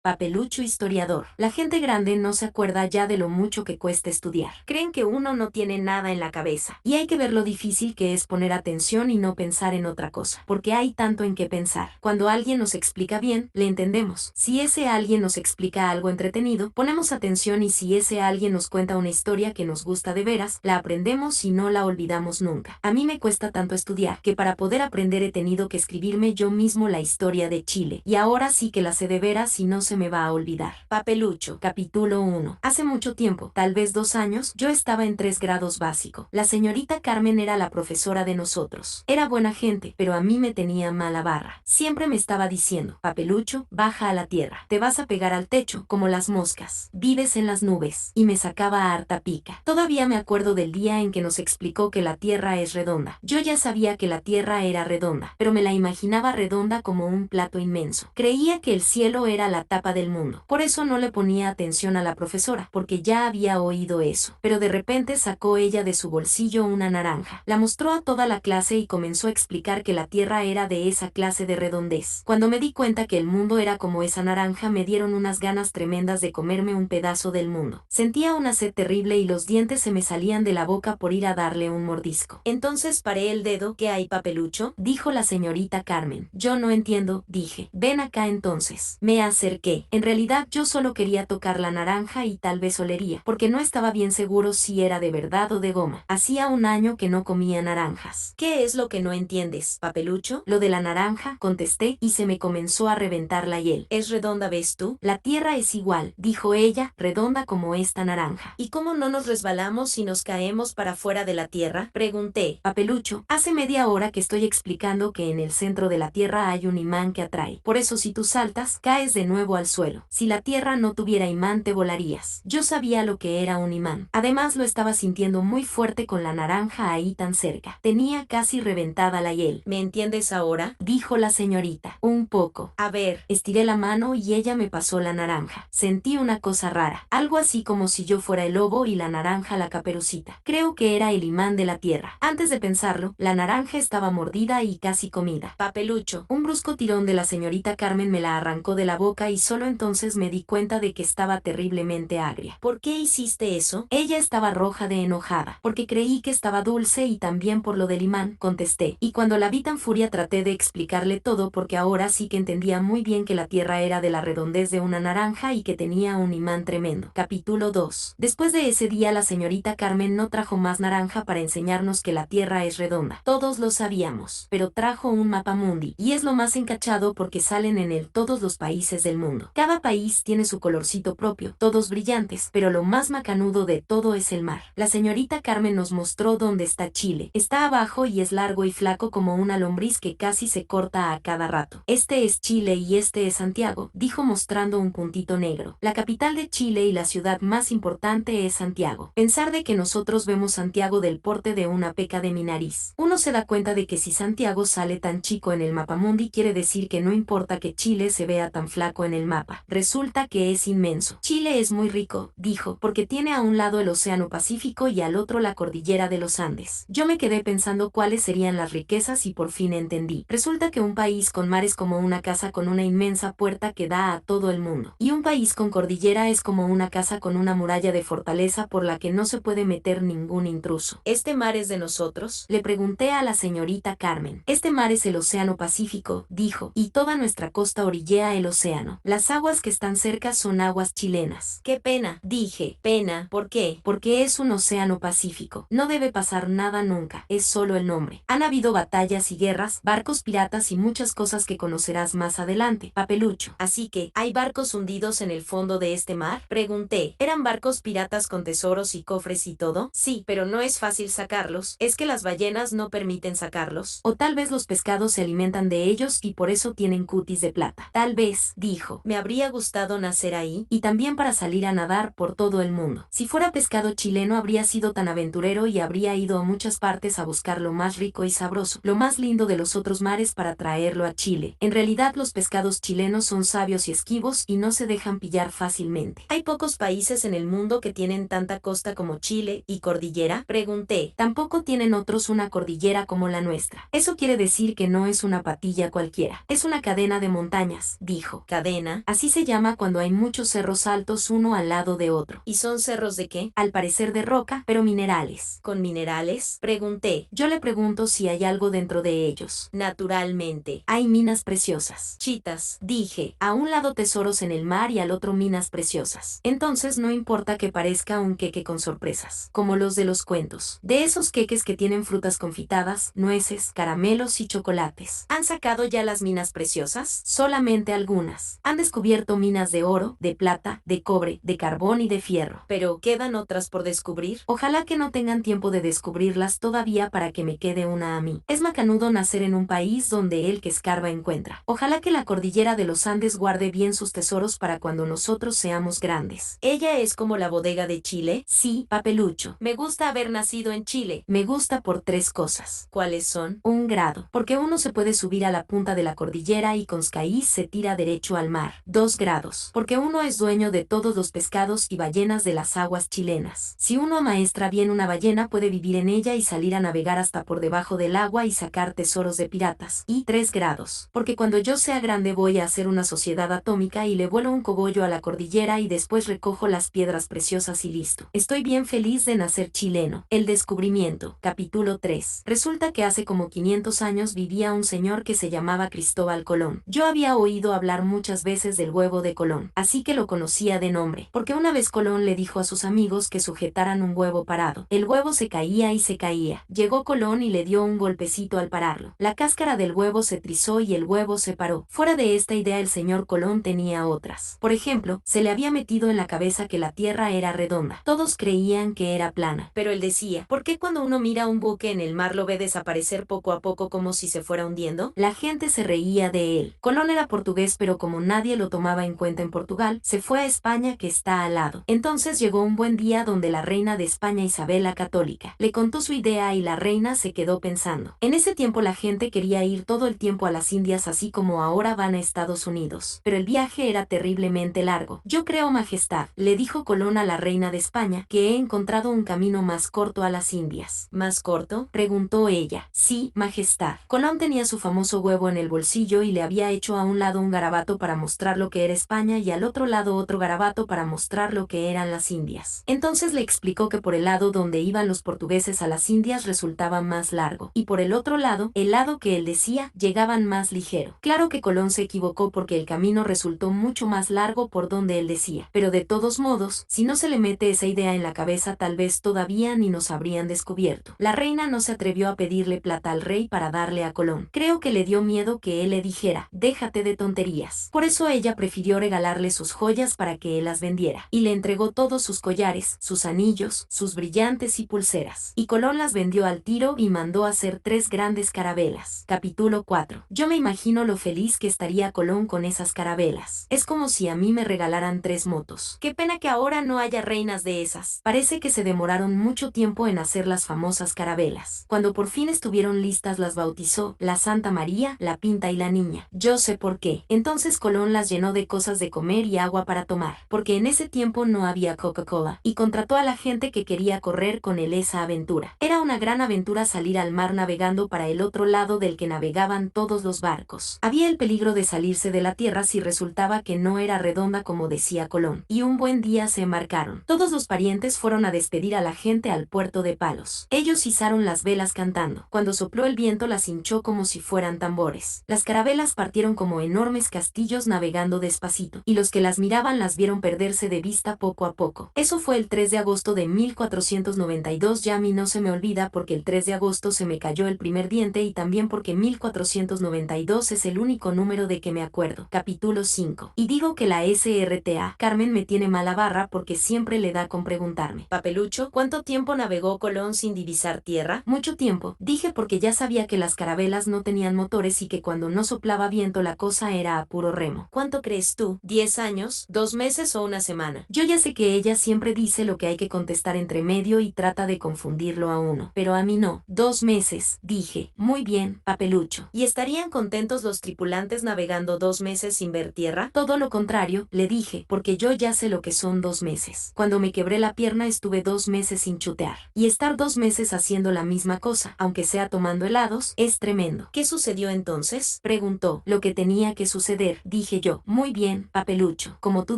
Papelucho historiador. La gente grande no se acuerda ya de lo mucho que cuesta estudiar. Creen que uno no tiene nada en la cabeza. Y hay que ver lo difícil que es poner atención y no pensar en otra cosa. Porque hay tanto en qué pensar. Cuando alguien nos explica bien, le entendemos. Si ese alguien nos explica algo entretenido, ponemos atención, y si ese alguien nos cuenta una historia que nos gusta de veras, la aprendemos y no la olvidamos nunca. A mí me cuesta tanto estudiar que para poder aprender he tenido que escribirme yo mismo la historia de Chile. Y ahora sí que la sé de veras y no se me va a olvidar. Papelucho. Capítulo 1. Hace mucho tiempo, tal vez 2 años, yo estaba en 3 grados básico. La señorita Carmen era la profesora de nosotros. Era buena gente, pero a mí me tenía mala barra. Siempre me estaba diciendo: Papelucho, baja a la tierra. Te vas a pegar al techo, como las moscas. Vives en las nubes. Y me sacaba harta pica. Todavía me acuerdo del día en que nos explicó que la tierra es redonda. Yo ya sabía que la tierra era redonda, pero me la imaginaba redonda como un plato inmenso. Creía que el cielo era la tapa del mundo. Por eso no le ponía atención a la profesora, porque ya había oído eso. Pero de repente sacó ella de su bolsillo una naranja. La mostró a toda la clase y comenzó a explicar que la tierra era de esa clase de redondez. Cuando me di cuenta que el mundo era como esa naranja, me dieron unas ganas tremendas de comerme un pedazo del mundo. Sentía una sed terrible y los dientes se me salían de la boca por ir a darle un mordisco. Entonces paré el dedo. ¿Qué hay, Papelucho?, dijo la señorita Carmen. Yo no entiendo, dije. Ven acá entonces. Me acerqué. En realidad yo solo quería tocar la naranja y tal vez olería, porque no estaba bien seguro si era de verdad o de goma. Hacía 1 año que no comía naranjas. ¿Qué es lo que no entiendes, Papelucho? Lo de la naranja, contesté, y se me comenzó a reventar la hiel. ¿Es redonda, ves tú? La tierra es igual, dijo ella, redonda como esta naranja. ¿Y cómo no nos resbalamos si nos caemos para fuera de la tierra?, pregunté. Papelucho, hace media hora que estoy explicando que en el centro de la tierra hay un imán que atrae. Por eso si tú saltas, caes de nuevo al suelo. Si la tierra no tuviera imán, te volarías. Yo sabía lo que era un imán. Además lo estaba sintiendo muy fuerte con la naranja ahí tan cerca. Tenía casi reventada la hiel. ¿Me entiendes ahora?, dijo la señorita. Un poco. A ver. Estiré la mano y ella me pasó la naranja. Sentí una cosa rara. Algo así como si yo fuera el lobo y la naranja la Caperucita. Creo que era el imán de la tierra. Antes de pensarlo, la naranja estaba mordida y casi comida. Papelucho. Un brusco tirón de la señorita Carmen me la arrancó de la boca y solo entonces me di cuenta de que estaba terriblemente agria. ¿Por qué hiciste eso? Ella estaba roja de enojada. Porque creí que estaba dulce y también por lo del imán, contesté. Y cuando la vi tan furia traté de explicarle todo, porque ahora sí que entendía muy bien que la tierra era de la redondez de una naranja y que tenía un imán tremendo. Capítulo 2. Después de ese día la señorita Carmen no trajo más naranja para enseñarnos que la tierra es redonda. Todos lo sabíamos. Pero trajo un mapamundi. Y es lo más encachado porque salen en él todos los países del mundo. Cada país tiene su colorcito propio, todos brillantes, pero lo más macanudo de todo es el mar. La señorita Carmen nos mostró dónde está Chile. Está abajo y es largo y flaco como una lombriz que casi se corta a cada rato. Este es Chile y este es Santiago, dijo mostrando un puntito negro. La capital de Chile y la ciudad más importante es Santiago. Pensar de que nosotros vemos Santiago del porte de una peca de mi nariz. Uno se da cuenta de que si Santiago sale tan chico en el mapamundi, quiere decir que no importa que Chile se vea tan flaco en el mapa. Resulta que es inmenso. Chile es muy rico, dijo, porque tiene a un lado el Océano Pacífico y al otro la cordillera de los Andes. Yo me quedé pensando cuáles serían las riquezas y por fin entendí. Resulta que un país con mar es como una casa con una inmensa puerta que da a todo el mundo. Y un país con cordillera es como una casa con una muralla de fortaleza por la que no se puede meter ningún intruso. ¿Este mar es de nosotros?, le pregunté a la señorita Carmen. Este mar es el Océano Pacífico, dijo, y toda nuestra costa orillea el océano. Las aguas que están cerca son aguas chilenas. ¡Qué pena!, dije. ¿Pena? ¿Por qué? Porque es un océano Pacífico. No debe pasar nada nunca, es solo el nombre. Han habido batallas y guerras, barcos piratas y muchas cosas que conocerás más adelante, Papelucho. Así que, ¿hay barcos hundidos en el fondo de este mar?, pregunté. ¿Eran barcos piratas con tesoros y cofres y todo? Sí, pero no es fácil sacarlos. ¿Es que las ballenas no permiten sacarlos? O tal vez los pescados se alimentan de ellos y por eso tienen cutis de plata. Tal vez, dijo. Me habría gustado nacer ahí, y también para salir a nadar por todo el mundo. Si fuera pescado chileno habría sido tan aventurero y habría ido a muchas partes a buscar lo más rico y sabroso, lo más lindo de los otros mares para traerlo a Chile. En realidad los pescados chilenos son sabios y esquivos y no se dejan pillar fácilmente. ¿Hay pocos países en el mundo que tienen tanta costa como Chile y cordillera?, pregunté. Tampoco tienen otros una cordillera como la nuestra. Eso quiere decir que no es una patilla cualquiera. Es una cadena de montañas, dijo. ¿Cadena? Colina, así se llama cuando hay muchos cerros altos uno al lado de otro. ¿Y son cerros de qué? Al parecer de roca, pero minerales. ¿Con minerales? Pregunté. Yo le pregunto si hay algo dentro de ellos. Naturalmente. Hay minas preciosas. Chitas, dije. A un lado tesoros en el mar y al otro minas preciosas. Entonces no importa que parezca un queque con sorpresas, como los de los cuentos. De esos queques que tienen frutas confitadas, nueces, caramelos y chocolates. ¿Han sacado ya las minas preciosas? Solamente algunas. Han descubierto minas de oro, de plata, de cobre, de carbón y de fierro. Pero ¿quedan otras por descubrir? Ojalá que no tengan tiempo de descubrirlas todavía para que me quede una a mí. Es macanudo nacer en un país donde el que escarba encuentra. Ojalá que la cordillera de los Andes guarde bien sus tesoros para cuando nosotros seamos grandes. ¿Ella es como la bodega de Chile? Sí, papelucho. Me gusta haber nacido en Chile. Me gusta por 3 cosas. ¿Cuáles son? 1 grado, porque uno se puede subir a la punta de la cordillera y con Scaís se tira derecho al mar. 2 grados, porque uno es dueño de todos los pescados y ballenas de las aguas chilenas. Si uno amaestra bien una ballena puede vivir en ella y salir a navegar hasta por debajo del agua y sacar tesoros de piratas. Y 3 grados, porque cuando yo sea grande voy a hacer una sociedad atómica y le vuelo un cogollo a la cordillera y después recojo las piedras preciosas y listo. Estoy bien feliz de nacer chileno. El descubrimiento. Capítulo 3. Resulta que hace como 500 años vivía un señor que se llamaba Cristóbal Colón. Yo había oído hablar muchas veces del huevo de Colón, así que lo conocía de nombre, porque una vez Colón le dijo a sus amigos que sujetaran un huevo parado. El huevo se caía y se caía. Llegó Colón y le dio un golpecito al pararlo. La cáscara del huevo se trizó y el huevo se paró. Fuera de esta idea el señor Colón tenía otras. Por ejemplo, se le había metido en la cabeza que la tierra era redonda. Todos creían que era plana. Pero él decía, ¿por qué cuando uno mira un buque en el mar lo ve desaparecer poco a poco como si se fuera hundiendo? La gente se reía de él. Colón era portugués, pero como nadie lo tomaba en cuenta en Portugal, se fue a España, que está al lado. Entonces llegó un buen día donde la reina de España, Isabel la Católica, le contó su idea y la reina se quedó pensando. En ese tiempo la gente quería ir todo el tiempo a las Indias así como ahora van a Estados Unidos, pero el viaje era terriblemente largo. Yo creo, Majestad, le dijo Colón a la reina de España, que he encontrado un camino más corto a las Indias. ¿Más corto?, preguntó ella. Sí, Majestad. Colón tenía su famoso huevo en el bolsillo y le había hecho a un lado un garabato para mostrar lo que era España y al otro lado otro garabato para mostrar lo que eran las Indias. Entonces le explicó que por el lado donde iban los portugueses a las Indias resultaba más largo, y por el otro lado, el lado que él decía, llegaban más ligero. Claro que Colón se equivocó porque el camino resultó mucho más largo por donde él decía, pero de todos modos, si no se le mete esa idea en la cabeza tal vez todavía ni nos habrían descubierto. La reina no se atrevió a pedirle plata al rey para darle a Colón. Creo que le dio miedo que él le dijera, déjate de tonterías. Por eso ella prefirió regalarle sus joyas para que él las vendiera, y le entregó todos sus collares, sus anillos, sus brillantes y pulseras. Y Colón las vendió al tiro y mandó hacer 3 grandes carabelas. Capítulo 4. Yo me imagino lo feliz que estaría Colón con esas carabelas. Es como si a mí me regalaran 3 motos. Qué pena que ahora no haya reinas de esas. Parece que se demoraron mucho tiempo en hacer las famosas carabelas. Cuando por fin estuvieron listas las bautizó la Santa María, la Pinta y la Niña. Yo sé por qué. Entonces Colón las llenó de cosas de comer y agua para tomar, porque en ese tiempo no había Coca-Cola, y contrató a la gente que quería correr con él esa aventura. Era una gran aventura salir al mar navegando para el otro lado del que navegaban todos los barcos. Había el peligro de salirse de la tierra si resultaba que no era redonda como decía Colón, y un buen día se embarcaron. Todos los parientes fueron a despedir a la gente al puerto de Palos. Ellos izaron las velas cantando. Cuando sopló el viento las hinchó como si fueran tambores. Las carabelas partieron como enormes castillos navegando despacito, y los que las miraban las vieron perderse de vista poco a poco. Eso fue el 3 de agosto de 1492. Ya a mí no se me olvida porque el 3 de agosto se me cayó el primer diente y también porque 1492 es el único número de que me acuerdo. Capítulo 5. Y digo que la SRTA, Carmen me tiene mala barra porque siempre le da con preguntarme. Papelucho, ¿cuánto tiempo navegó Colón sin divisar tierra? Mucho tiempo, dije, porque ya sabía que las carabelas no tenían motores y que cuando no soplaba viento la cosa era a puro remo. ¿Cuánto crees tú? ¿10 años? ¿2 meses o una semana? Yo ya sé que ella siempre dice lo que hay que contestar entre medio y trata de confundirlo a uno, pero a mí no. 2 meses, dije. Muy bien, Papelucho. ¿Y estarían contentos los tripulantes navegando 2 meses sin ver tierra? Todo lo contrario, le dije, porque yo ya sé lo que son 2 meses. Cuando me quebré la pierna estuve 2 meses sin chutear. Y estar 2 meses haciendo la misma cosa, aunque sea tomando helados, es tremendo. ¿Qué sucedió entonces?, preguntó. Lo que tenía que suceder, dije dije yo. Muy bien, Papelucho. Como tú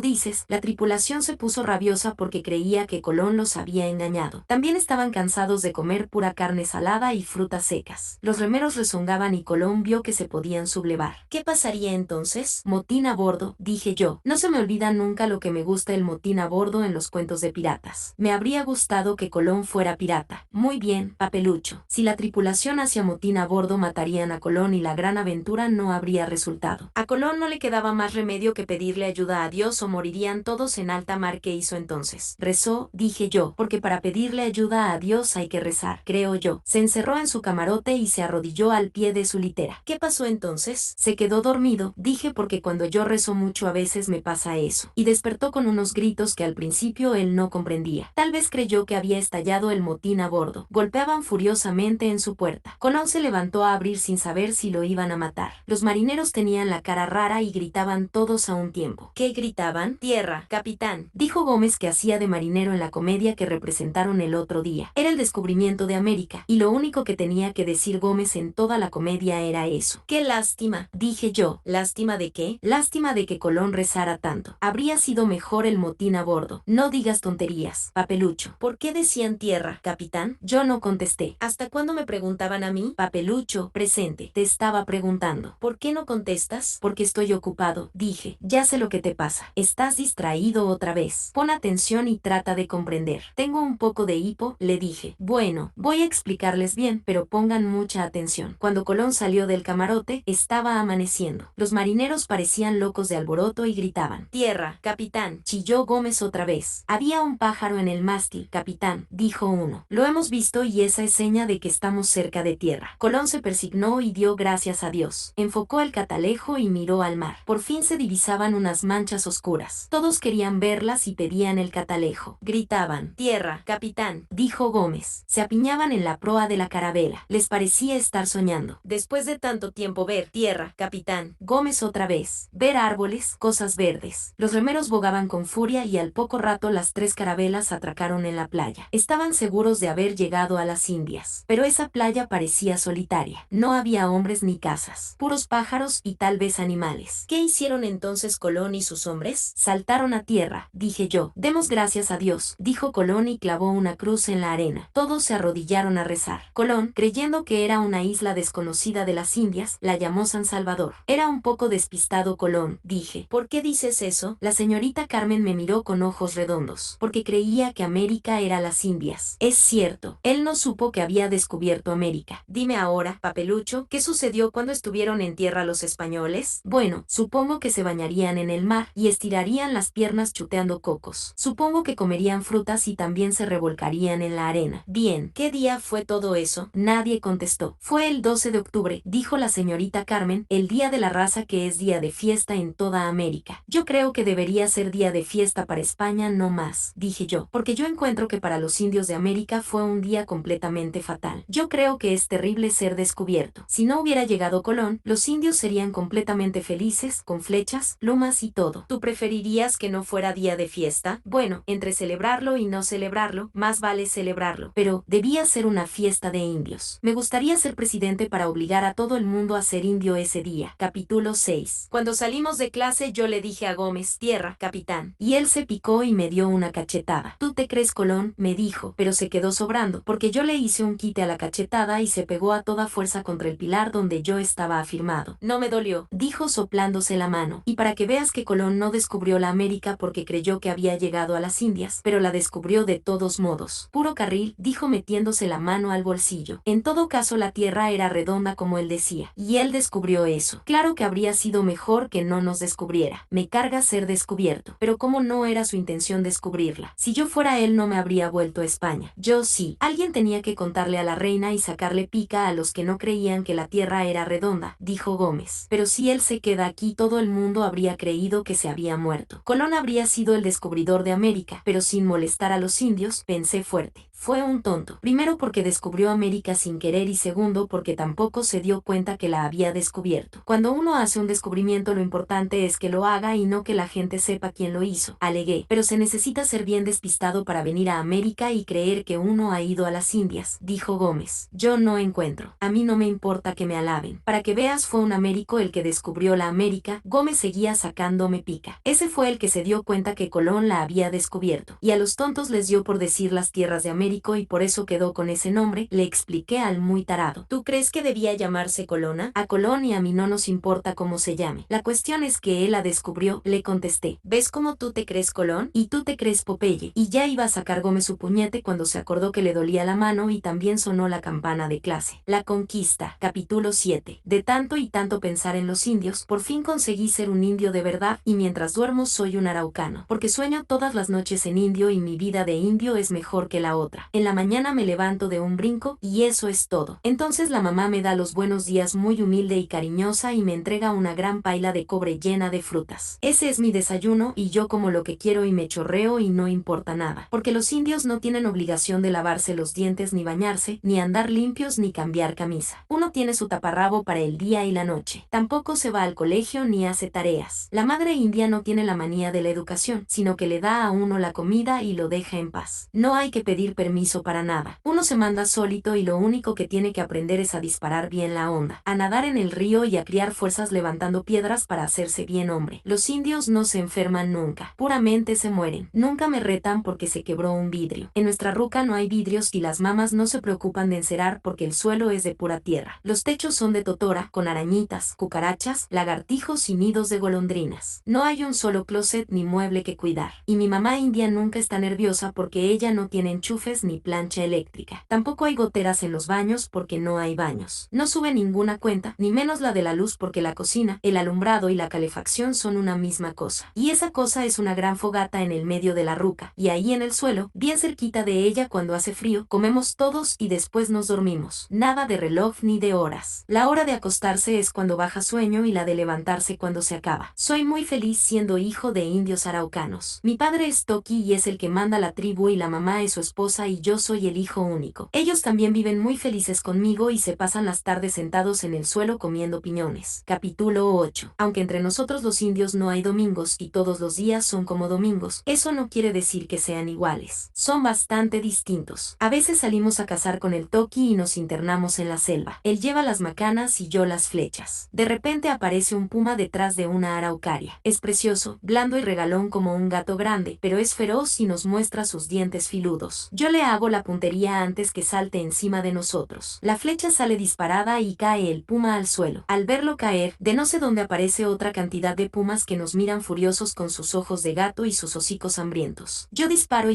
dices, la tripulación se puso rabiosa porque creía que Colón los había engañado. También estaban cansados de comer pura carne salada y frutas secas. Los remeros rezongaban y Colón vio que se podían sublevar. ¿Qué pasaría entonces? Motín a bordo, dije yo. No se me olvida nunca lo que me gusta el motín a bordo en los cuentos de piratas. Me habría gustado que Colón fuera pirata. Muy bien, Papelucho. Si la tripulación hacía motín a bordo, matarían a Colón y la gran aventura no habría resultado. A Colón no le quedaba más remedio que pedirle ayuda a Dios o morirían todos en alta mar. ¿Qué hizo entonces? Rezó, dije yo, porque para pedirle ayuda a Dios hay que rezar, creo yo. Se encerró en su camarote y se arrodilló al pie de su litera. ¿Qué pasó entonces? Se quedó dormido, dije, porque cuando yo rezo mucho a veces me pasa eso. Y despertó con unos gritos que al principio él no comprendía. Tal vez creyó que había estallado el motín a bordo. Golpeaban furiosamente en su puerta. Colón se levantó a abrir sin saber si lo iban a matar. Los marineros tenían la cara rara y gritaban todos a un tiempo. ¿Qué gritaban? Tierra, capitán, dijo Gómez, que hacía de marinero en la comedia que representaron el otro día. Era el descubrimiento de América, y lo único que tenía que decir Gómez en toda la comedia era eso. ¡Qué lástima!, dije yo. ¿Lástima de qué? Lástima de que Colón rezara tanto. Habría sido mejor el motín a bordo. No digas tonterías, Papelucho. ¿Por qué decían tierra, capitán? Yo no contesté. ¿Hasta cuándo me preguntaban a mí? Papelucho, presente. Te estaba preguntando. ¿Por qué no contestas? Porque estoy ocupado, dije. Ya sé lo que te pasa. Estás distraído otra vez. Pon atención y trata de comprender. Tengo un poco de hipo, le dije. Bueno, voy a explicarles bien, pero pongan mucha atención. Cuando Colón salió del camarote, estaba amaneciendo. Los marineros parecían locos de alboroto y gritaban. Tierra, capitán, chilló Gómez otra vez. Había un pájaro en el mástil, capitán, dijo uno. Lo hemos visto y esa es seña de que estamos cerca de tierra. Colón se persignó y dio gracias a Dios. Enfocó el catalejo y miró al mar. Por fin se divisaban unas manchas oscuras. Todos querían verlas y pedían el catalejo. Gritaban. Tierra, capitán, dijo Gómez. Se apiñaban en la proa de la carabela. Les parecía estar soñando. Después de tanto tiempo ver tierra, capitán. Gómez otra vez. Ver árboles, cosas verdes. Los remeros bogaban con furia y al poco rato las tres carabelas atracaron en la playa. Estaban seguros de haber llegado a las Indias. Pero esa playa parecía solitaria. No había hombres ni casas. Puros pájaros y tal vez animales. ¿Qué hicieron entonces Colón y sus hombres? Saltaron a tierra, dije yo. Demos gracias a Dios, dijo Colón y clavó una cruz en la arena. Todos se arrodillaron a rezar. Colón, creyendo que era una isla desconocida de las Indias, la llamó San Salvador. Era un poco despistado Colón, dije. ¿Por qué dices eso? La señorita Carmen me miró con ojos redondos. Porque creía que América era las Indias. Es cierto, él no supo que había descubierto América. Dime ahora, Papelucho, ¿qué sucedió cuando estuvieron en tierra los españoles? Bueno, supongo que se bañarían en el mar y estirarían las piernas chuteando cocos. Supongo que comerían frutas y también se revolcarían en la arena. Bien, ¿qué día fue todo eso? Nadie contestó. Fue el 12 de octubre, dijo la señorita Carmen, el día de la raza, que es día de fiesta en toda América. Yo creo que debería ser día de fiesta para España, no más, dije yo, porque yo encuentro que para los indios de América fue un día completamente fatal. Yo creo que es terrible ser descubierto. Si no hubiera llegado Colón, los indios serían completamente felices, con flechas, plumas y todo. ¿Tú preferirías que no fuera día de fiesta? Bueno, entre celebrarlo y no celebrarlo, más vale celebrarlo. Pero debía ser una fiesta de indios. Me gustaría ser presidente para obligar a todo el mundo a ser indio ese día. Capítulo 6. Cuando salimos de clase yo le dije a Gómez, tierra, capitán. Y él se picó y me dio una cachetada. ¿Tú te crees, Colón?, me dijo, pero se quedó sobrando, porque yo le hice un quite a la cachetada y se pegó a toda fuerza contra el pilar donde yo estaba afirmado. No me dolió, dijo soplándose la mano. Y para que veas que Colón no descubrió la América porque creyó que había llegado a las Indias, pero la descubrió de todos modos. Puro carril, dijo metiéndose la mano al bolsillo. En todo caso la tierra era redonda como él decía, y él descubrió eso. Claro que habría sido mejor que no nos descubriera. Me carga ser descubierto, pero como no era su intención descubrirla. Si yo fuera él no me habría vuelto a España. Yo sí. Alguien tenía que contarle a la reina y sacarle pica a los que no creían que la tierra era redonda, dijo Gómez. Pero si él se queda aquí todo el mundo habría creído que se había muerto. Colón habría sido el descubridor de América, pero sin molestar a los indios, pensé fuerte. Fue un tonto. Primero porque descubrió América sin querer y segundo porque tampoco se dio cuenta que la había descubierto. Cuando uno hace un descubrimiento lo importante es que lo haga y no que la gente sepa quién lo hizo, alegué. Pero se necesita ser bien despistado para venir a América y creer que uno ha ido a las Indias, dijo Gómez. Yo no encuentro. A mí no me importa que me alaben. Para que veas, fue un Américo el que descubrió la América. Gómez seguía sacándome pica. Ese fue el que se dio cuenta que Colón la había descubierto. Y a los tontos les dio por decir las tierras de Américo y por eso quedó con ese nombre, le expliqué al muy tarado. ¿Tú crees que debía llamarse Colona? A Colón y a mí no nos importa cómo se llame. La cuestión es que él la descubrió, le contesté. ¿Ves cómo tú te crees Colón? Y tú te crees Popeye. Y ya iba a sacar Gómez su puñete cuando se acordó que le dolía la mano y también sonó la campana de clase. La conquista. Capítulo 7. De tanto y tanto pensar en los indios, por fin conseguí ser un indio de verdad y mientras duermo soy un araucano. Porque sueño todas las noches en indio y mi vida de indio es mejor que la otra. En la mañana me levanto de un brinco y eso es todo. Entonces la mamá me da los buenos días muy humilde y cariñosa y me entrega una gran paila de cobre llena de frutas. Ese es mi desayuno y yo como lo que quiero y me chorreo y no importa nada. Porque los indios no tienen obligación de lavarse los dientes ni bañarse, ni andar limpios ni cambiar camisa. Uno tiene su taparrabo para el día y la noche. Tampoco se va al colegio ni hace tareas. La madre india no tiene la manía de la educación, sino que le da a uno la comida y lo deja en paz. No hay que pedir permiso para nada. Uno se manda solito y lo único que tiene que aprender es a disparar bien la onda, a nadar en el río y a criar fuerzas levantando piedras para hacerse bien hombre. Los indios no se enferman nunca, puramente se mueren. Nunca me retan porque se quebró un vidrio. En nuestra ruca no hay vidrios y las mamas no se preocupan de encerar porque el suelo es de pura tierra. Los techos son de totora, con arañitas, cucarachas, lagartijos y nidos de golondrinas. No hay un solo closet ni mueble que cuidar. Y mi mamá india nunca está nerviosa porque ella no tiene enchufes ni plancha eléctrica. Tampoco hay goteras en los baños porque no hay baños. No sube ninguna cuenta, ni menos la de la luz porque la cocina, el alumbrado y la calefacción son una misma cosa. Y esa cosa es una gran fogata en el medio de la ruca, y ahí en el suelo, bien cerquita de ella cuando hace frío, comemos todos y después nos dormimos. Nada de reloj ni de horas. La hora de acostarse es cuando baja sueño y la de levantarse cuando se acaba. Soy muy feliz siendo hijo de indios araucanos. Mi padre es Toki y es el que manda la tribu y la mamá es su esposa y yo soy el hijo único. Ellos también viven muy felices conmigo y se pasan las tardes sentados en el suelo comiendo piñones. Capítulo 8. Aunque entre nosotros los indios no hay domingos y todos los días son como domingos, eso no quiere decir que sean iguales. Son bastante distintos. A veces salimos a cazar con el Toki y nos internamos en la selva. Él lleva las macanas y yo las flechas. De repente aparece un puma detrás de una araucaria. Es precioso, blando y regalón como un gato grande, pero es feroz y nos muestra sus dientes filudos. Yo le hago la puntería antes que salte encima de nosotros. La flecha sale disparada y cae el puma al suelo. Al verlo caer, de no sé dónde aparece otra cantidad de pumas que nos miran furiosos con sus ojos de gato y sus hocicos hambrientos. Yo disparo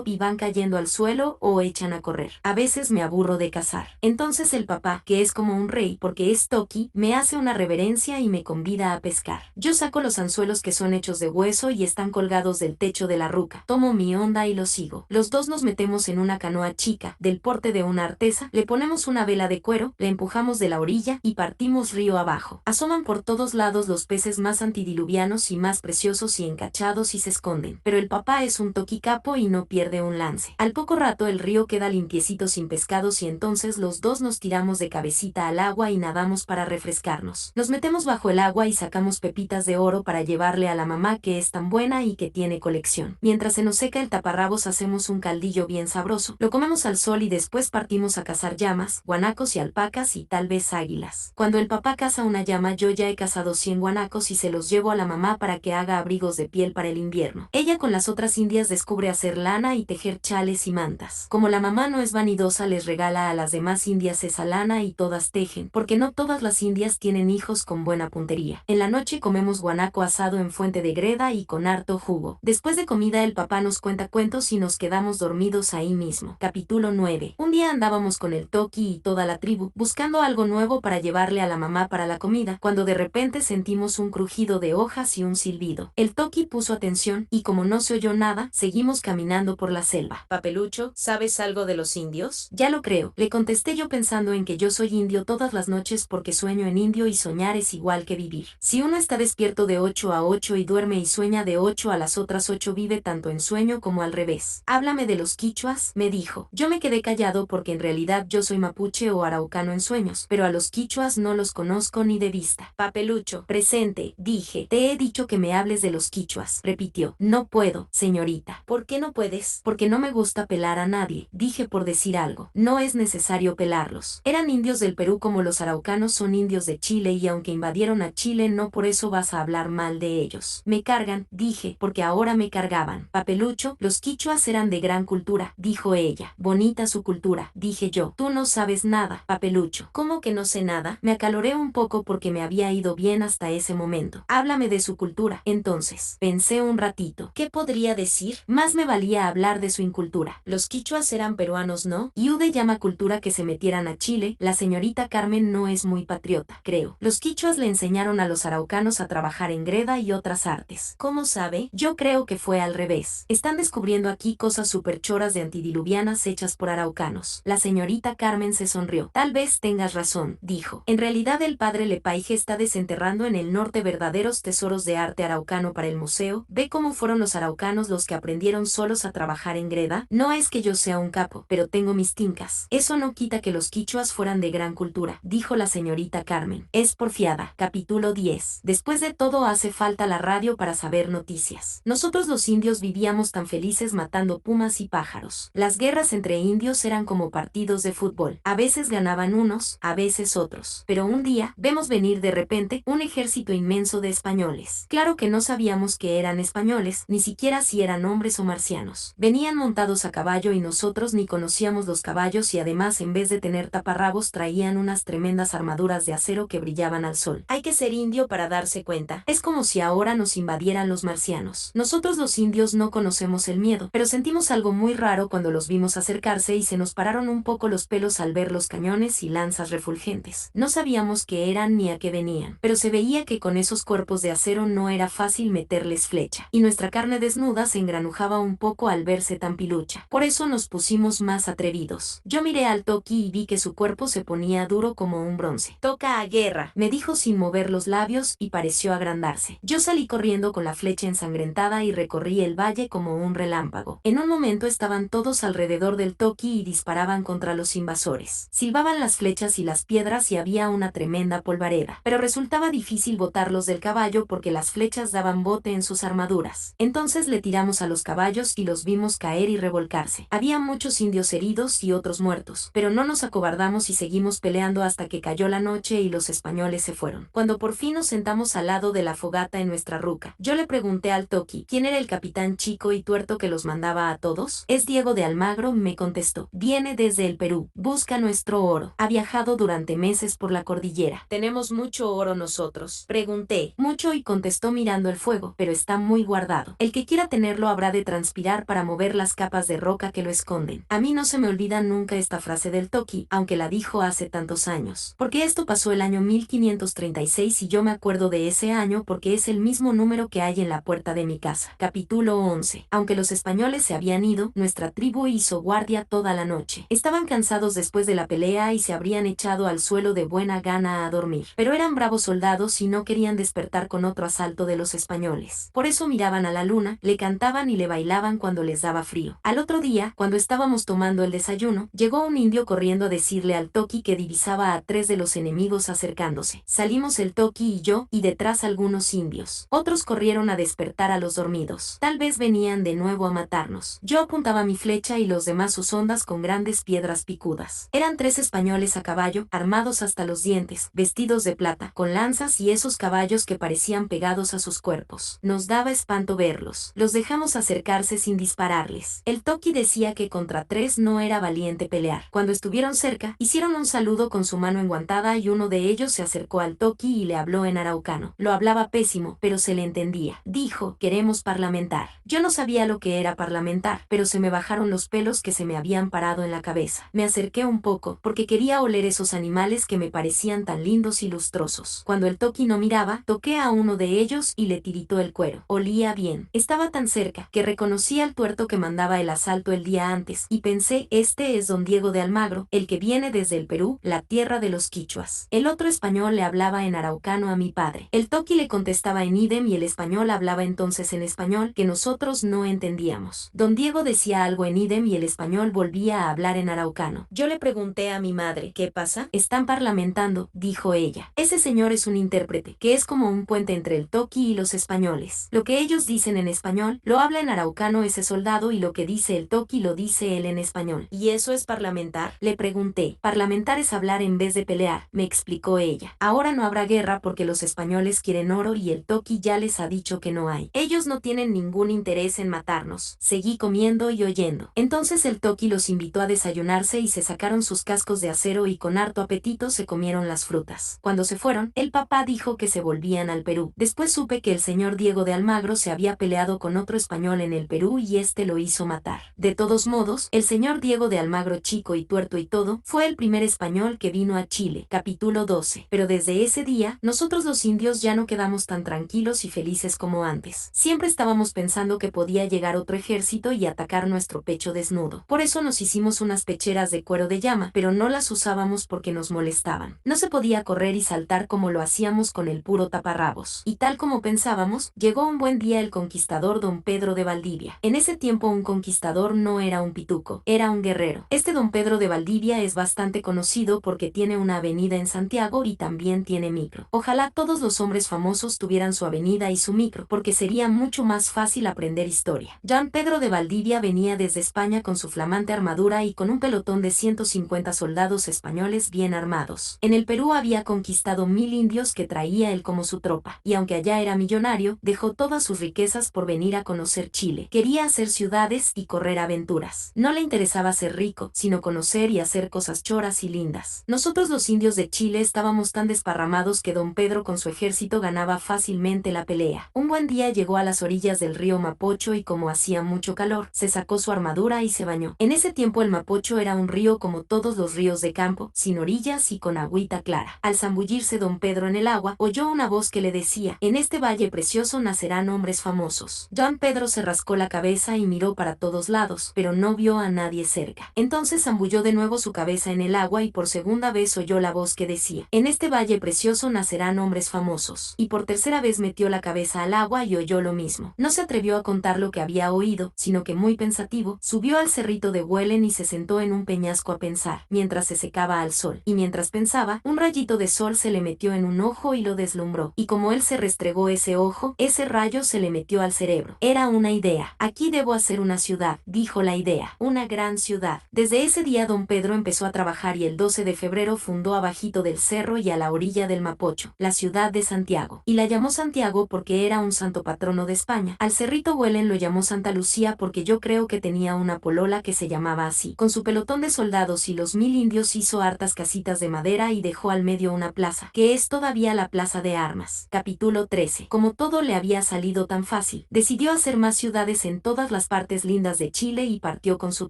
y van cayendo al suelo o echan a correr. A veces me aburro de cazar. Entonces el papá, que es como un rey porque es Toki, me hace una reverencia y me convida a pescar. Yo saco los anzuelos que son hechos de hueso y están colgados del techo de la ruca. Tomo mi onda y lo sigo. Los dos nos metemos en una canoa chica, del porte de una artesa, le ponemos una vela de cuero, la empujamos de la orilla y partimos río abajo. Asoman por todos lados los peces más antidiluvianos y más preciosos y encachados y se esconden. Pero el papá es un Toki capo y no pierde un lance. Al poco rato el río queda limpiecito sin pescados y entonces los dos nos tiramos de cabecita al agua y nadamos para refrescarnos. Nos metemos bajo el agua y sacamos pepitas de oro para llevarle a la mamá que es tan buena y que tiene colección. Mientras se nos seca el taparrabos hacemos un caldillo bien sabroso. Lo comemos al sol y después partimos a cazar llamas, guanacos y alpacas y tal vez águilas. Cuando el papá caza una llama yo ya he cazado 100 guanacos y se los llevo a la mamá para que haga abrigos de piel para el invierno. Ella con las otras indias descubre hacer lana y tejer chales y mantas. Como la mamá no es vanidosa les regala a las demás indias esa lana y todas tejen, porque no todas las indias tienen hijos con buena puntería. En la noche comemos guanaco asado en fuente de greda y con harto jugo. Después de comida el papá nos cuenta cuentos y nos quedamos dormidos ahí mismo. Capítulo 9. Un día andábamos con el Toki y toda la tribu, buscando algo nuevo para llevarle a la mamá para la comida, cuando de repente sentimos un crujido de hojas y un silbido. El Toki puso atención y como no se oyó nada, seguimos caminando por la selva. Papelucho, ¿sabes algo de los indios? Ya lo creo, le contesté yo pensando en que yo soy indio todas las noches porque sueño en indio y soñar es igual que vivir. Si uno está despierto de 8 a 8 y duerme y sueña de 8 a las otras 8 vive tanto en sueño como al revés. Háblame de los quichua quichuas? Me dijo. Yo me quedé callado porque en realidad yo soy mapuche o araucano en sueños, pero a los quichuas no los conozco ni de vista. Papelucho, presente, dije. Te he dicho que me hables de los quichuas, repitió. No puedo, señorita. ¿Por qué no puedes? Porque no me gusta pelar a nadie, dije por decir algo. No es necesario pelarlos. Eran indios del Perú como los araucanos son indios de Chile y aunque invadieron a Chile no por eso vas a hablar mal de ellos. Me cargan, dije, porque ahora me cargaban. Papelucho, los quichuas eran de gran cultura, dijo ella. Bonita su cultura, dije yo. Tú no sabes nada, Papelucho. ¿Cómo que no sé nada? Me acaloré un poco porque me había ido bien hasta ese momento. Háblame de su cultura. Entonces, pensé un ratito. ¿Qué podría decir? Más me valía hablar de su incultura. Los quichuas eran peruanos, ¿no? Y Ude llama cultura que se metieran a Chile. La señorita Carmen no es muy patriota, creo. Los quichuas le enseñaron a los araucanos a trabajar en greda y otras artes. ¿Cómo sabe? Yo creo que fue al revés. Están descubriendo aquí cosas superchoras de antidiluvianas hechas por araucanos. La señorita Carmen se sonrió. Tal vez tengas razón, dijo. En realidad el padre Lepaige está desenterrando en el norte verdaderos tesoros de arte araucano para el museo. Ve cómo fueron los araucanos los que aprendieron solos a trabajar en greda. No es que yo sea un capo, pero tengo mis tincas. Eso no quita que los quichuas fueran de gran cultura, dijo la señorita Carmen. Es porfiada. Capítulo 10. Después de todo hace falta la radio para saber noticias. Nosotros los indios vivíamos tan felices matando pumas y pájaros. Las guerras entre indios eran como partidos de fútbol. A veces ganaban unos, a veces otros. Pero un día, vemos venir de repente un ejército inmenso de españoles. Claro que no sabíamos que eran españoles, ni siquiera si eran hombres o marcianos. Venían montados a caballo y nosotros ni conocíamos los caballos y además en vez de tener taparrabos traían unas tremendas armaduras de acero que brillaban al sol. Hay que ser indio para darse cuenta. Es como si ahora nos invadieran los marcianos. Nosotros los indios no conocemos el miedo, pero sentimos algo muy raro cuando los vimos acercarse y se nos pararon un poco los pelos al ver los cañones y lanzas refulgentes. No sabíamos qué eran ni a qué venían, pero se veía que con esos cuerpos de acero no era fácil meterles flecha, y nuestra carne desnuda se engranujaba un poco al verse tan pilucha. Por eso nos pusimos más atrevidos. Yo miré al Toki y vi que su cuerpo se ponía duro como un bronce. Toca a guerra, me dijo sin mover los labios y pareció agrandarse. Yo salí corriendo con la flecha ensangrentada y recorrí el valle como un relámpago. En un momento estaban todos alrededor del Toki y disparaban contra los invasores. Silbaban las flechas y las piedras y había una tremenda polvareda, pero resultaba difícil botarlos del caballo porque las flechas daban bote en sus armaduras. Entonces le tiramos a los caballos y los vimos caer y revolcarse. Había muchos indios heridos y otros muertos, pero no nos acobardamos y seguimos peleando hasta que cayó la noche y los españoles se fueron. Cuando por fin nos sentamos al lado de la fogata en nuestra ruca, yo le pregunté al Toki quién era el capitán chico y tuerto que los mandaba a todos. Es Diego de Almagro, me contestó. Viene desde el Perú, busca nuestro oro. Ha viajado durante meses por la cordillera. ¿Tenemos mucho oro nosotros? Pregunté. Mucho, y contestó mirando el fuego, pero está muy guardado. El que quiera tenerlo habrá de transpirar para mover las capas de roca que lo esconden. A mí no se me olvida nunca esta frase del Toki, aunque la dijo hace tantos años. Porque esto pasó el año 1536 y yo me acuerdo de ese año porque es el mismo número que hay en la puerta de mi casa. Capítulo 11. Aunque los españoles se habían ido, nuestra tribu hizo guardia toda la noche. Estaban cansados después de la pelea y se habrían echado al suelo de buena gana a dormir. Pero eran bravos soldados y no querían despertar con otro asalto de los españoles. Por eso miraban a la luna, le cantaban y le bailaban cuando les daba frío. Al otro día, cuando estábamos tomando el desayuno, llegó un indio corriendo a decirle al Toki que divisaba a 3 de los enemigos acercándose. Salimos el Toki y yo, y detrás algunos indios. Otros corrieron a despertar a los dormidos. Tal vez venían de nuevo a matarnos. Yo apuntaba mi flecha y los demás sus ondas con grandes piedras picudas. Eran 3 españoles a caballo, armados hasta los dientes, vestidos de plata, con lanzas y esos caballos que parecían pegados a sus cuerpos. Nos daba espanto verlos. Los dejamos acercarse sin dispararles. El Toki decía que contra 3 no era valiente pelear. Cuando estuvieron cerca, hicieron un saludo con su mano enguantada y uno de ellos se acercó al Toki y le habló en araucano. Lo hablaba pésimo, pero se le entendía. Dijo, queremos parlamentar. Yo no sabía lo que era parlamentar, pero se me bajaron los pelos que se me habían parado en la cabeza. Me acerqué un poco, porque quería oler esos animales que me parecían tan lindos y lustrosos. Cuando el Toki no miraba, toqué a uno de ellos y le tiritó el cuero. Olía bien. Estaba tan cerca, que reconocí al tuerto que mandaba el asalto el día antes, y pensé, este es don Diego de Almagro, el que viene desde el Perú, la tierra de los quichuas. El otro español le hablaba en araucano a mi padre. El Toki le contestaba en idem y el español hablaba entonces en español, que nosotros no entendíamos. Don Diego decía algo en idem y el español volvía a hablar en araucano. Yo le pregunté a mi madre, ¿qué pasa? Están parlamentando, dijo ella. Ese señor es un intérprete, que es como un puente entre el toqui y los españoles. Lo que ellos dicen en español, lo habla en araucano ese soldado y lo que dice el toqui lo dice él en español. ¿Y eso es parlamentar? Le pregunté. Parlamentar es hablar en vez de pelear, me explicó ella. Ahora no habrá guerra porque los españoles quieren oro y el toqui ya les ha dicho que no hay. Ellos no tienen ningún interés en matarnos. Seguí comiendo y oyendo. Entonces el toqui los invitó a desayunarse y se sacaron sus cascos de acero y con harto apetito se comieron las frutas. Cuando se fueron, el papá dijo que se volvían al Perú. Después supe que el señor Diego de Almagro se había peleado con otro español en el Perú y este lo hizo matar. De todos modos, el señor Diego de Almagro, chico y tuerto y todo, fue el primer español que vino a Chile. Capítulo 12. Pero desde ese día, nosotros los indios ya no quedamos tan tranquilos y felices como antes. Siempre estábamos pensando que podía llegar otro ejército y atacar nuestro pecho desnudo. Por eso nos hicimos unas pecheras de cuero de llama, pero no las usábamos porque nos molestaban. No se podía correr y saltar como lo hacíamos con el puro taparrabos. Y tal como pensábamos, llegó un buen día el conquistador don Pedro de Valdivia. En ese tiempo un conquistador no era un pituco, era un guerrero. Este don Pedro de Valdivia es bastante conocido porque tiene una avenida en Santiago y también tiene micro. Ojalá todos los hombres famosos tuvieran su avenida y su micro, porque sería mucho más fácil aprender historia. Don Pedro de Valdivia venía desde España con su flamante armadura y con un pelotón de 150 soldados españoles bien armados. En el Perú había conquistado 1000 indios que traía él como su tropa, y aunque allá era millonario, dejó todas sus riquezas por venir a conocer Chile. Quería hacer ciudades y correr aventuras. No le interesaba ser rico, sino conocer y hacer cosas choras y lindas. Nosotros los indios de Chile estábamos tan desparramados que don Pedro con su ejército ganaba fácilmente la pelea. Un buen día llegó a las orillas del río Mapocho y como hacía mucho calor, se sacó su armadura y se bañó. En ese tiempo el Mapocho era un río como todos los ríos de campo, sin orillas y con agüita clara. Al zambullirse don Pedro en el agua, oyó una voz que le decía, en este valle precioso nacerán hombres famosos. Don Pedro se rascó la cabeza y miró para todos lados, pero no vio a nadie cerca. Entonces zambulló de nuevo su cabeza en el agua y por segunda vez oyó la voz que decía, en este valle precioso nacerán hombres famosos. Y por tercera vez metió la cabeza al agua y oyó lo mismo. No se atrevió a contar lo que había oído, sino que muy pensativo, subió al cerrito de Huelen y se sentó en un peñasco a pensar, mientras se secaba al sol. Y mientras pensaba, un rayito de sol se le metió en un ojo y lo deslumbró. Y como él se restregó ese ojo, ese rayo se le metió al cerebro. Era una idea. Aquí debo hacer una ciudad, dijo la idea. Una gran ciudad. Desde ese día don Pedro empezó a trabajar y el 12 de febrero fundó abajito del cerro y a la orilla del Mapocho, la ciudad de Santiago. Y la llamó Santiago porque era un santo patrono de España. Al cerrito Huelen lo llamó Santa Lucía porque yo creo que tenía una polola que se llamaba así. Con su pelotón de soldados y los 1000 indios hizo hartas casitas de madera y dejó al medio una plaza, que es todavía la plaza de armas. Capítulo 13. Como todo le había salido tan fácil, decidió hacer más ciudades en todas las partes lindas de Chile y partió con su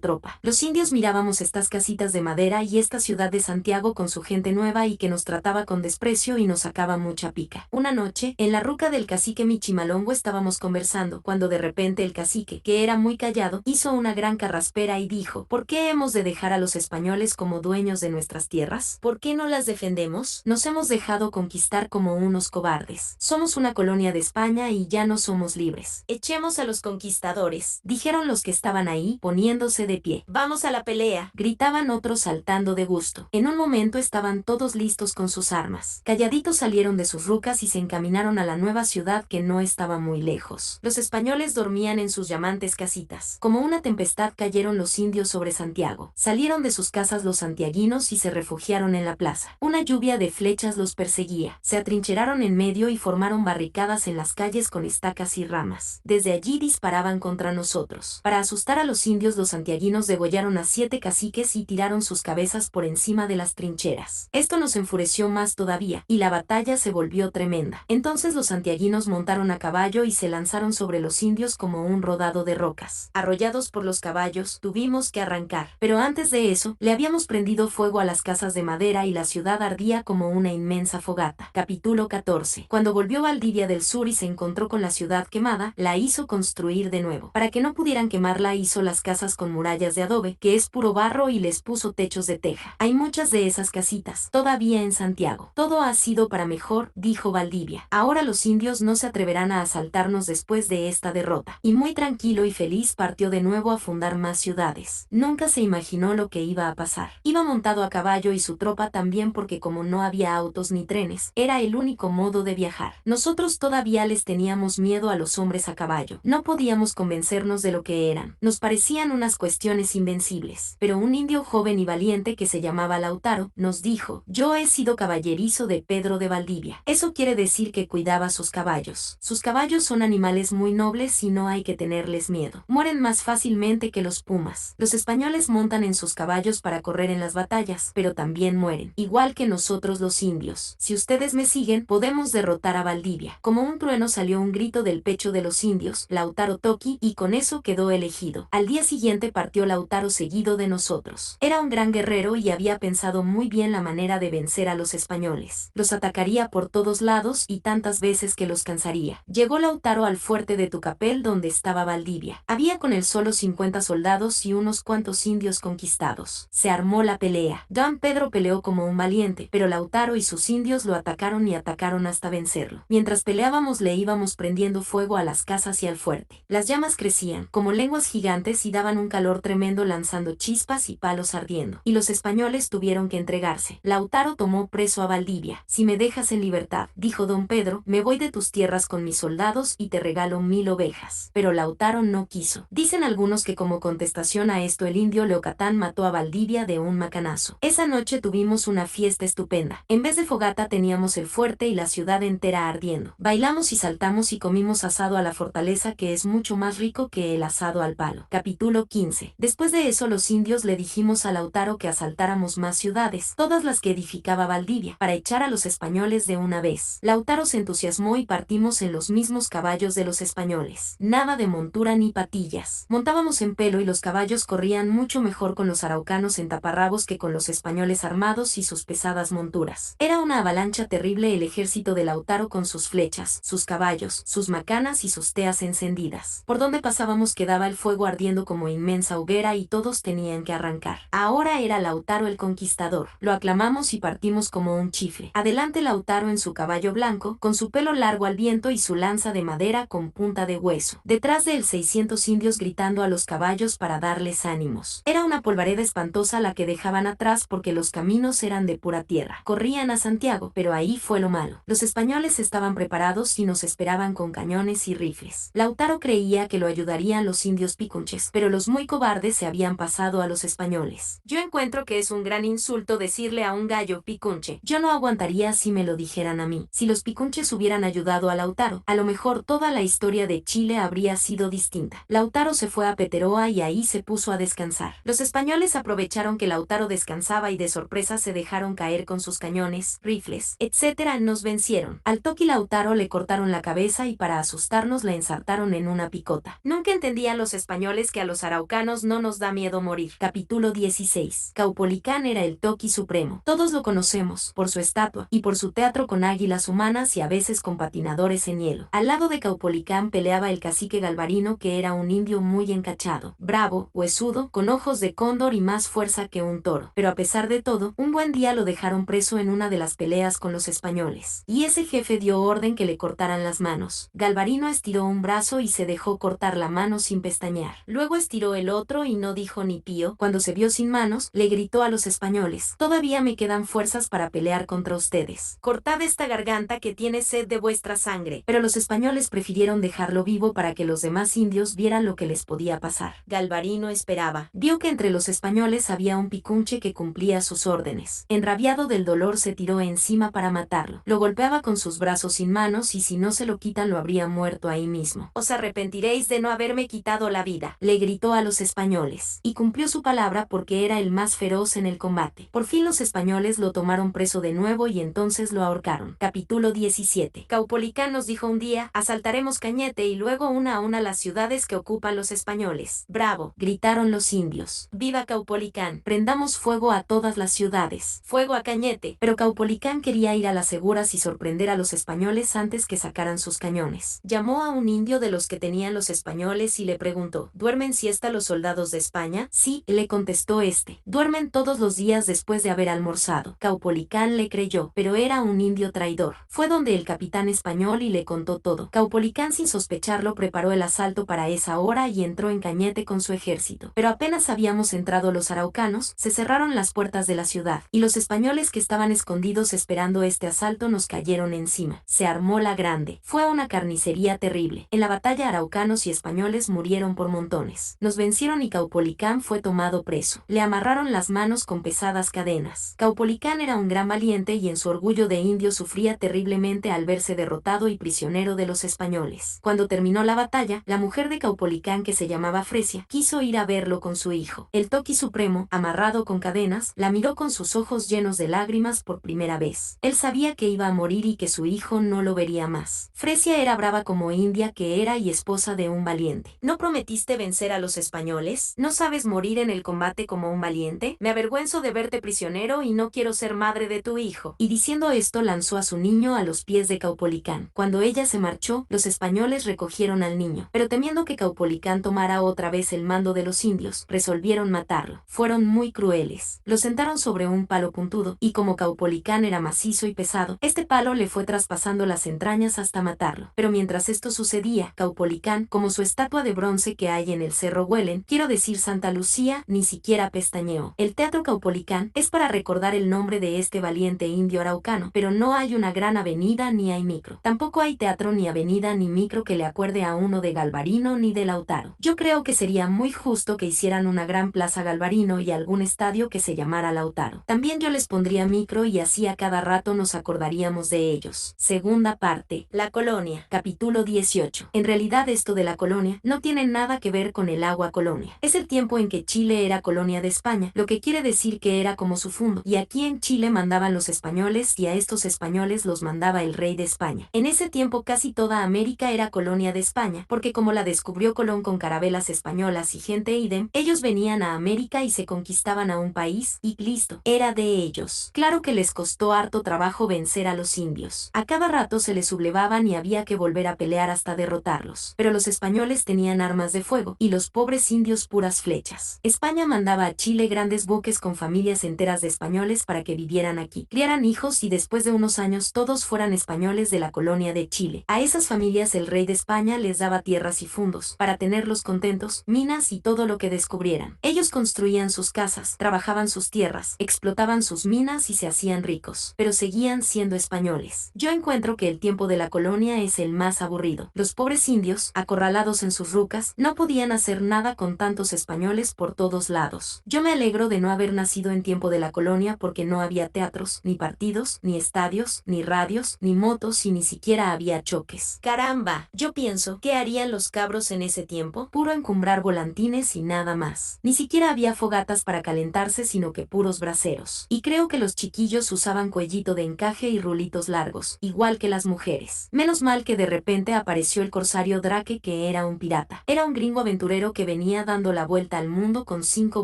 tropa. Los indios mirábamos estas casitas de madera y esta ciudad de Santiago con su gente nueva y que nos trataba con desprecio y nos sacaba mucha pica. Una noche, en la ruca del cacique Michimalongo estábamos conversando, cuando de repente el cacique, que era muy callado, hizo una gran carraspera y dijo, ¿por qué hemos de dejar a los españoles como dueños de nuestras tierras? ¿Por qué no las defendemos? Nos hemos dejado conquistar como unos cobardes. Somos una colonia de España y ya no somos libres. Echemos a los conquistadores, dijeron los que estaban ahí, poniéndose de pie. Vamos a la pelea, gritaban otros saltando de gusto. En un momento estaban todos listos con sus armas. Calladitos salieron de sus rucas y se encaminaron a la nueva ciudad que no estaba muy lejos. Los españoles dormían en sus llamantes casitas. Como una tempestad cayeron los indios sobre Santiago. Salieron de sus casas los santiaguinos y se refugiaron en la plaza. Una lluvia de flechas los perseguía. Se atrincheraron en medio y formaron barricadas en las calles con estacas y ramas. Desde allí disparaban contra nosotros. Para asustar a los indios, los santiaguinos degollaron a 7 caciques y tiraron sus cabezas por encima de las trincheras. Esto nos enfureció más todavía, y la batalla se volvió tremenda. Entonces los santiaguinos montaron a caballo y se lanzaron sobre los indios como un rodado de rocas. Arrollados por los caballos, tuvimos que arrancar. Pero antes de eso, le habíamos prendido fuego a las casas de madera y la ciudad ardía como una inmensa fogata. Capítulo 14. Cuando volvió Valdivia del Sur y se encontró con la ciudad quemada, la hizo construir de nuevo. Para que no pudieran quemarla, hizo las casas con murallas de adobe, que es puro barro, y les puso techos de teja. Hay muchas de esas casitas todavía en Santiago. Todo ha sido para mejor, dijo Valdivia. Ahora los indios no se atreverán a asaltarnos después de esta derrota. Y muy tranquilo y feliz partió de nuevo nuevo a fundar más ciudades. Nunca se imaginó lo que iba a pasar. Iba montado a caballo y su tropa también porque como no había autos ni trenes, era el único modo de viajar. Nosotros todavía les teníamos miedo a los hombres a caballo. No podíamos convencernos de lo que eran. Nos parecían unas cuestiones invencibles. Pero un indio joven y valiente que se llamaba Lautaro nos dijo: yo he sido caballerizo de Pedro de Valdivia. Eso quiere decir que cuidaba sus caballos. Sus caballos son animales muy nobles y no hay que tenerles miedo. Mueren más fácilmente que los pumas. Los españoles montan en sus caballos para correr en las batallas, pero también mueren, igual que nosotros los indios. Si ustedes me siguen, podemos derrotar a Valdivia. Como un trueno salió un grito del pecho de los indios: Lautaro Toki, y con eso quedó elegido. Al día siguiente partió Lautaro seguido de nosotros. Era un gran guerrero y había pensado muy bien la manera de vencer a los españoles. Los atacaría por todos lados y tantas veces que los cansaría. Llegó Lautaro al fuerte de Tucapel donde estaba Valdivia. Había con él solo 50 soldados y unos cuantos indios conquistados. Se armó la pelea. Don Pedro peleó como un valiente, pero Lautaro y sus indios lo atacaron y atacaron hasta vencerlo. Mientras peleábamos le íbamos prendiendo fuego a las casas y al fuerte. Las llamas crecían como lenguas gigantes y daban un calor tremendo lanzando chispas y palos ardiendo. Y los españoles tuvieron que entregarse. Lautaro tomó preso a Valdivia. Si me dejas en libertad, dijo don Pedro, me voy de tus tierras con mis soldados y te regalo 1000 ovejas. Pero Lautaro no quiso. Dicen algunos que como contestación a esto el indio Leocatán mató a Valdivia de un macanazo. Esa noche tuvimos una fiesta estupenda. En vez de fogata teníamos el fuerte y la ciudad entera ardiendo. Bailamos y saltamos y comimos asado a la fortaleza, que es mucho más rico que el asado al palo. Capítulo 15. Después de eso los indios le dijimos a Lautaro que asaltáramos más ciudades, todas las que edificaba Valdivia, para echar a los españoles de una vez. Lautaro se entusiasmó y partimos en los mismos caballos de los españoles. Nada de montura ni patillas. Montábamos en pelo y los caballos corrían mucho mejor con los araucanos en taparrabos que con los españoles armados y sus pesadas monturas. Era una avalancha terrible el ejército de Lautaro con sus flechas, sus caballos, sus macanas y sus teas encendidas. Por donde pasábamos quedaba el fuego ardiendo como inmensa hoguera y todos tenían que arrancar. Ahora era Lautaro el conquistador. Lo aclamamos y partimos como un chifle. Adelante Lautaro en su caballo blanco, con su pelo largo al viento y su lanza de madera con punta de hueso. Detrás de él 600 indios gritando a los caballos para darles ánimos. Era una polvareda espantosa la que dejaban atrás porque los caminos eran de pura tierra. Corrían a Santiago, pero ahí fue lo malo. Los españoles estaban preparados y nos esperaban con cañones y rifles. Lautaro creía que lo ayudarían los indios picunches, pero los muy cobardes se habían pasado a los españoles. Yo encuentro que es un gran insulto decirle a un gallo picunche. Yo no aguantaría si me lo dijeran a mí. Si los picunches hubieran ayudado a Lautaro, a lo mejor toda la historia de Chile habría sido distinta. Lautaro se fue a Peteroa y ahí se puso a descansar. Los españoles aprovecharon que Lautaro descansaba y de sorpresa se dejaron caer con sus cañones, rifles, etc. Nos vencieron. Al Toki Lautaro le cortaron la cabeza y para asustarnos la ensartaron en una picota. Nunca entendían los españoles que a los araucanos no nos da miedo morir. Capítulo 16. Caupolicán era el Toki supremo. Todos lo conocemos, por su estatua, y por su teatro con águilas humanas y a veces con patinadores en hielo. Al lado de Caupolicán peleaba el cacique Galvarino, que era un indio muy encachado, bravo, huesudo, con ojos de cóndor y más fuerza que un toro. Pero a pesar de todo, un buen día lo dejaron preso en una de las peleas con los españoles. Y ese jefe dio orden que le cortaran las manos. Galvarino estiró un brazo y se dejó cortar la mano sin pestañear. Luego estiró el otro y no dijo ni pío. Cuando se vio sin manos, le gritó a los españoles: todavía me quedan fuerzas para pelear contra ustedes. Cortad esta garganta que tiene sed de vuestra sangre. Pero los españoles prefirieron dejarlo vivo para que los demás indios vieran lo que les podía pasar. Galvarino esperaba. Vio que entre los españoles había un picunche que cumplía sus órdenes. Enrabiado del dolor se tiró encima para matarlo. Lo golpeaba con sus brazos sin manos y si no se lo quitan lo habría muerto ahí mismo. Os arrepentiréis de no haberme quitado la vida, le gritó a los españoles. Y cumplió su palabra porque era el más feroz en el combate. Por fin los españoles lo tomaron preso de nuevo y entonces lo ahorcaron. Capítulo 17. Caupolicán nos dijo un día: asaltaremos Cañete y luego una a una las ciudades que ocupan los españoles. ¡Bravo!, gritaron los indios. ¡Viva Caupolicán! Prendamos fuego a todas las ciudades. ¡Fuego a Cañete! Pero Caupolicán quería ir a las seguras y sorprender a los españoles antes que sacaran sus cañones. Llamó a un indio de los que tenían los españoles y le preguntó: ¿duermen siesta los soldados de España? Sí, le contestó este. Duermen todos los días después de haber almorzado. Caupolicán le creyó, pero era un indio traidor. Fue donde el capitán español y le contó todo. Caupolicán, sin sospecharlo, preparó el asalto para esa hora y entonces entró en Cañete con su ejército. Pero apenas habíamos entrado los araucanos, se cerraron las puertas de la ciudad, y los españoles que estaban escondidos esperando este asalto nos cayeron encima. Se armó la grande. Fue una carnicería terrible. En la batalla araucanos y españoles murieron por montones. Nos vencieron y Caupolicán fue tomado preso. Le amarraron las manos con pesadas cadenas. Caupolicán era un gran valiente y en su orgullo de indio sufría terriblemente al verse derrotado y prisionero de los españoles. Cuando terminó la batalla, la mujer de Caupolicán, que se llamaba Fresia, quiso ir a verlo con su hijo. El Toqui Supremo, amarrado con cadenas, la miró con sus ojos llenos de lágrimas por primera vez. Él sabía que iba a morir y que su hijo no lo vería más. Fresia era brava como india que era y esposa de un valiente. ¿No prometiste vencer a los españoles? ¿No sabes morir en el combate como un valiente? Me avergüenzo de verte prisionero y no quiero ser madre de tu hijo. Y diciendo esto lanzó a su niño a los pies de Caupolicán. Cuando ella se marchó, los españoles recogieron al niño, pero temiendo que Caupolicán tomara otra vez el mando de los indios, resolvieron matarlo. Fueron muy crueles. Lo sentaron sobre un palo puntudo, y como Caupolicán era macizo y pesado, este palo le fue traspasando las entrañas hasta matarlo. Pero mientras esto sucedía, Caupolicán, como su estatua de bronce que hay en el Cerro Huelen, quiero decir Santa Lucía, ni siquiera pestañeó. El Teatro Caupolicán es para recordar el nombre de este valiente indio araucano, pero no hay una gran avenida ni hay micro. Tampoco hay teatro ni avenida ni micro que le acuerde a uno de Galvarino ni de Lautaro. Yo creo que sería muy justo que hicieran una gran plaza Galvarino y algún estadio que se llamara Lautaro. También yo les pondría micro y así a cada rato nos acordaríamos de ellos. Segunda parte. La colonia. Capítulo 18. En realidad esto de la colonia no tiene nada que ver con el agua colonia. Es el tiempo en que Chile era colonia de España, lo que quiere decir que era como su fundo, y aquí en Chile mandaban los españoles y a estos españoles los mandaba el rey de España. En ese tiempo casi toda América era colonia de España, porque como la descubrió Colón con carabelas españolas y gente idem, ellos venían a América y se conquistaban a un país, y listo, era de ellos. Claro que les costó harto trabajo vencer a los indios. A cada rato se les sublevaban y había que volver a pelear hasta derrotarlos. Pero los españoles tenían armas de fuego, y los pobres indios puras flechas. España mandaba a Chile grandes buques con familias enteras de españoles para que vivieran aquí, criaran hijos y después de unos años todos fueran españoles de la colonia de Chile. A esas familias el rey de España les daba tierras y fundos, para tenerlos contentos, minas y todo lo que descubrieran. Ellos construían sus casas, trabajaban sus tierras, explotaban sus minas y se hacían ricos, pero seguían siendo españoles. Yo encuentro que el tiempo de la colonia es el más aburrido. Los pobres indios, acorralados en sus rucas, no podían hacer nada con tantos españoles por todos lados. Yo me alegro de no haber nacido en tiempo de la colonia porque no había teatros, ni partidos, ni estadios, ni radios, ni motos y ni siquiera había choques. Caramba, yo pienso, ¿qué harían los cabros en ese tiempo? Puro encumbrar volantines y nada más. Ni siquiera había fogatas para calentarse sino que puros braseros. Y creo que los chiquillos usaban cuellito de encaje y rulitos largos, igual que las mujeres. Menos mal que de repente apareció el corsario Drake, que era un pirata. Era un gringo aventurero que venía dando la vuelta al mundo con 5